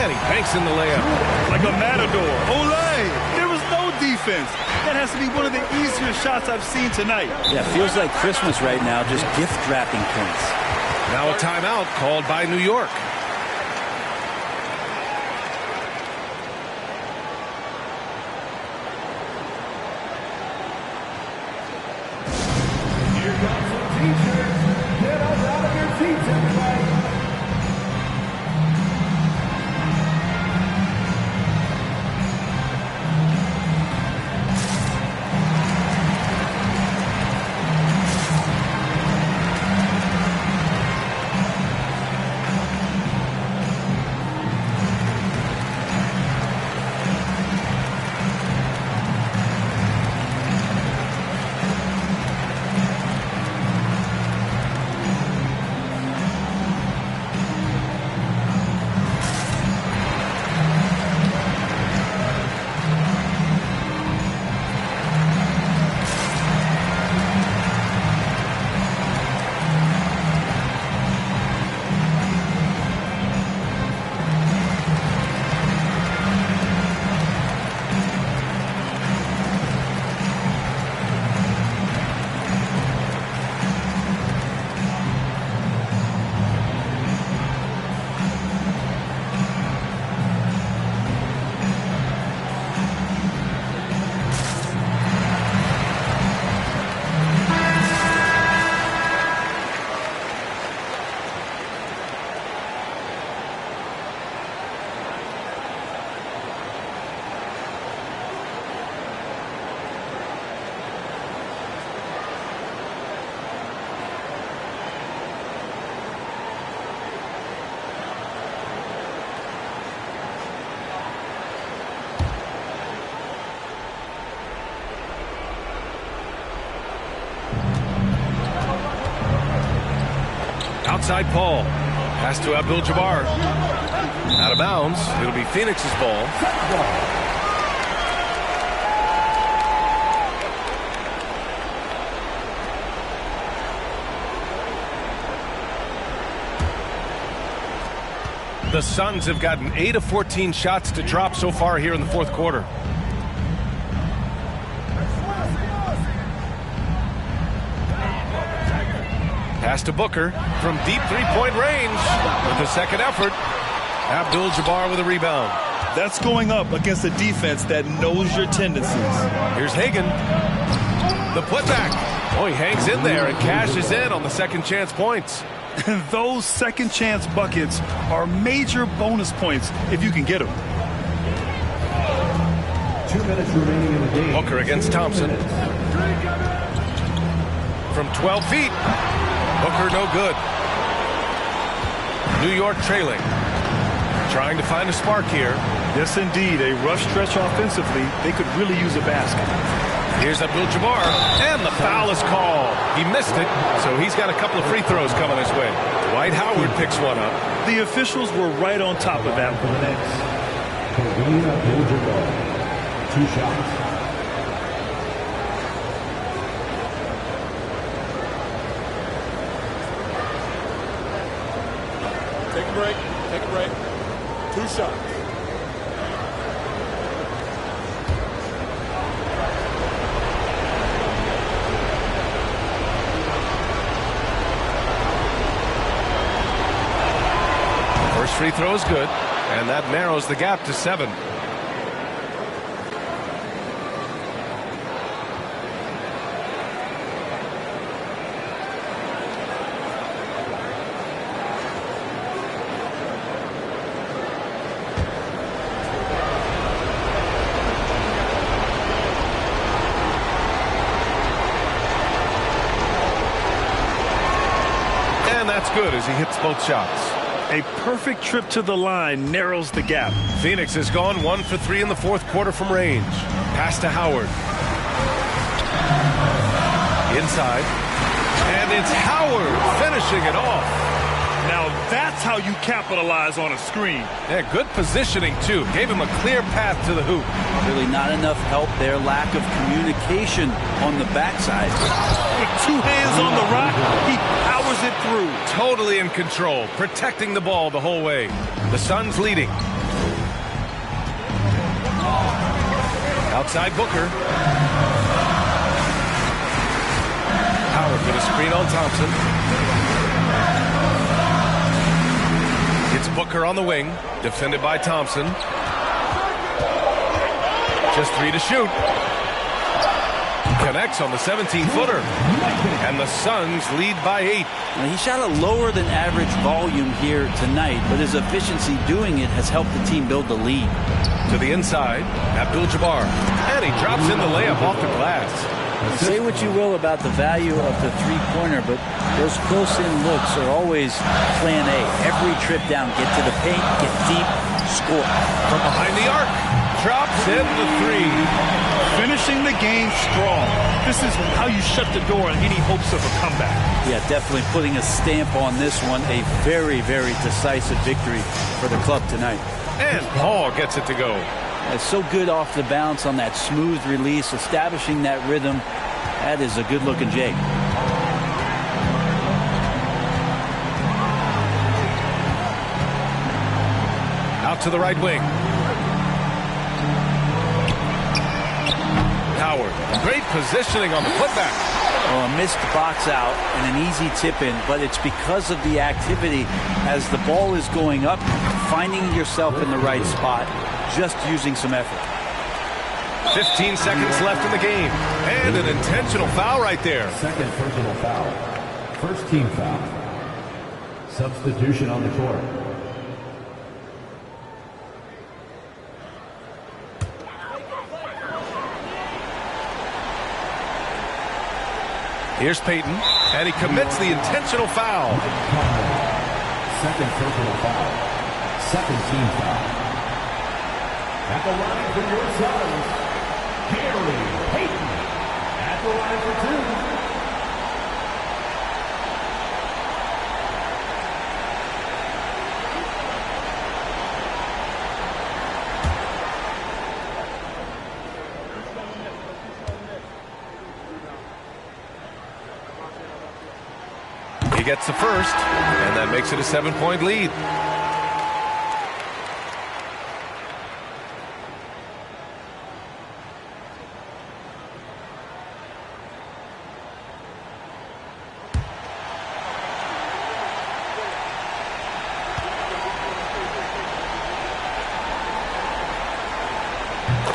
And he banks in the layup. Like a matador. Olay! There was no defense. That has to be one of the easier shots I've seen tonight. Yeah, feels like Christmas right now, just gift wrapping points. Now a timeout called by New York. Here comes some t-shirts. Get us out of your seats, everybody. Outside Paul. Pass to Abdul-Jabbar. Out of bounds. It'll be Phoenix's ball. The Suns have gotten 8 of 14 shots to drop so far here in the fourth quarter. Pass to Booker from deep three-point range with the second effort. Abdul-Jabbar with a rebound. That's going up against a defense that knows your tendencies. Here's Hagan. The putback. Oh, he hangs in there and cashes in on the second chance points. And those second chance buckets are major bonus points if you can get them. 2 minutes remaining in the game. Booker against Thompson. From 12 feet. Booker no good. New York trailing. Trying to find a spark here. Yes, indeed. A rough stretch offensively. They could really use a basket. Here's Abdul-Jabbar. And the foul is called. He missed it, so he's got a couple of free throws coming his way. Dwight Howard picks one up. The officials were right on top of that. For the next, Kareem Abdul-Jabbar. 2 shots. Take a break. Take a break. 2 shots. free throw is good, and that narrows the gap to 7. That's good as he hits both shots. A perfect trip to the line narrows the gap. Phoenix has gone 1 for 3 in the fourth quarter from range. Pass to Howard. Inside. And it's Howard finishing it off. Now that's how you capitalize on a screen. Yeah, good positioning, too. Gave him a clear path to the hoop. Really not enough help there. Lack of communication on the backside. With 2 hands on the rock, he powers it through. Totally in control, protecting the ball the whole way. The Suns leading. Outside Booker. Howard with a screen on Thompson. It's Booker on the wing, defended by Thompson. Just 3 to shoot. Connects on the 17-footer. And the Suns lead by 8. He shot a lower than average volume here tonight, but his efficiency doing it has helped the team build the lead. To the inside, Abdul-Jabbar. And he drops in the layup off the glass. Say what you will about the value of the three-pointer, but those close-in looks are always plan A. Every trip down, get to the paint, get deep, score. From behind the arc, drops in the 3. Finishing the game strong. This is how you shut the door on any hopes of a comeback. Yeah, definitely putting a stamp on this one. A very, very decisive victory for the club tonight. And Paul gets it to go. It's so good off the bounce on that smooth release, establishing that rhythm. That is a good-looking Jake. Out to the right wing. Howard, great positioning on the putback. Oh, a missed box out and an easy tip in, but it's because of the activity as the ball is going up, finding yourself in the right spot, just using some effort. 15 seconds left in the game, and an intentional foul right there. Second personal foul. First team foul. Substitution on the court. Here's Payton, and he commits the intentional foul. Second personal foul. Second team foul. At the line for your Suns, Gary Payton. At the line for 2. He gets the first, and that makes it a 7-point lead.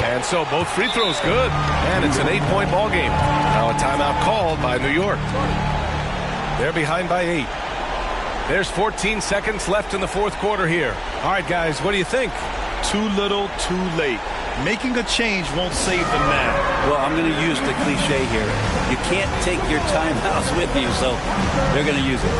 And so both free throws good, and it's an 8-point ball game. Now a timeout called by New York. They're behind by 8. There's 14 seconds left in the fourth quarter here. All right, guys, what do you think? Too little, too late. Making a change won't save the man. Well, I'm going to use the cliche here. You can't take your timeouts with you, so they're going to use it.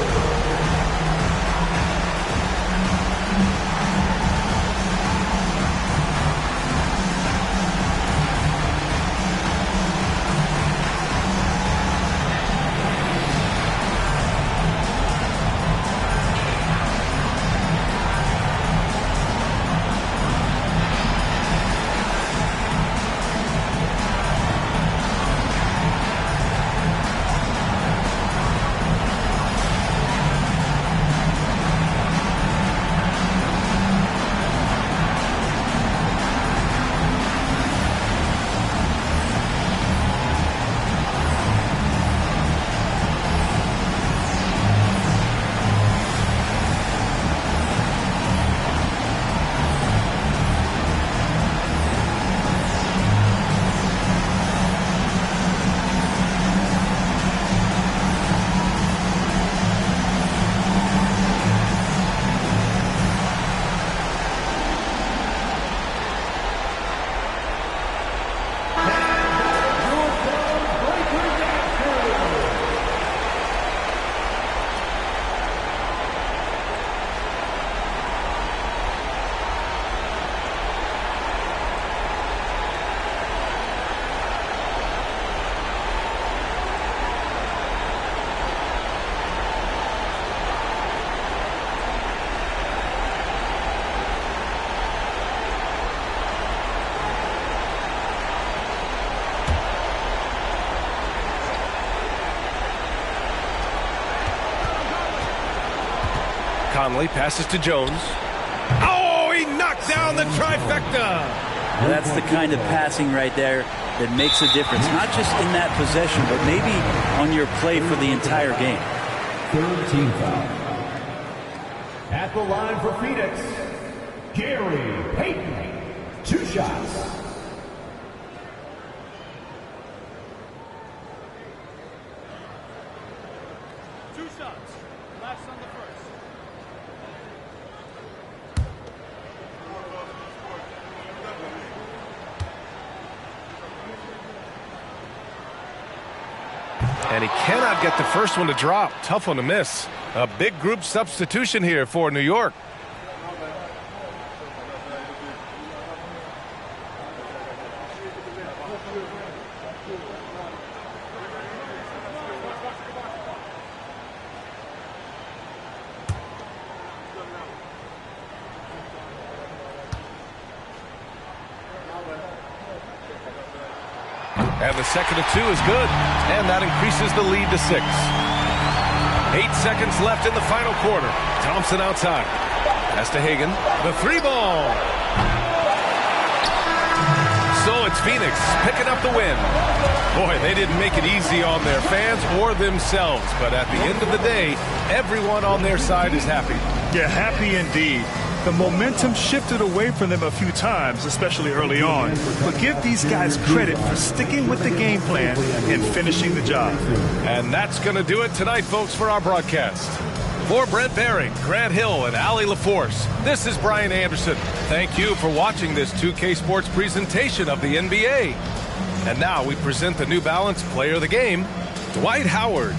Conley passes to Jones. Oh, he knocked down the trifecta. That's the kind of passing right there that makes a difference, not just in that possession, but maybe on your play for the entire game. Third team foul. At the line for Phoenix, Gary Payton. 2 shots. And he cannot get the first one to drop. Tough one to miss. A big group substitution here for New York. And the second of 2 is good. And that increases the lead to 6. 8 seconds left in the final quarter. Thompson outside. Pass to Hagan. The 3-ball. So it's Phoenix picking up the win. Boy, they didn't make it easy on their fans or themselves. But at the end of the day, everyone on their side is happy. Yeah, happy indeed. The momentum shifted away from them a few times, especially early on. But give these guys credit for sticking with the game plan and finishing the job. And that's going to do it tonight, folks, for our broadcast. For Brent Baring, Grant Hill, and Allie LaForce, this is Brian Anderson. Thank you for watching this 2K Sports presentation of the NBA. And now we present the New Balance Player of the Game, Dwight Howard.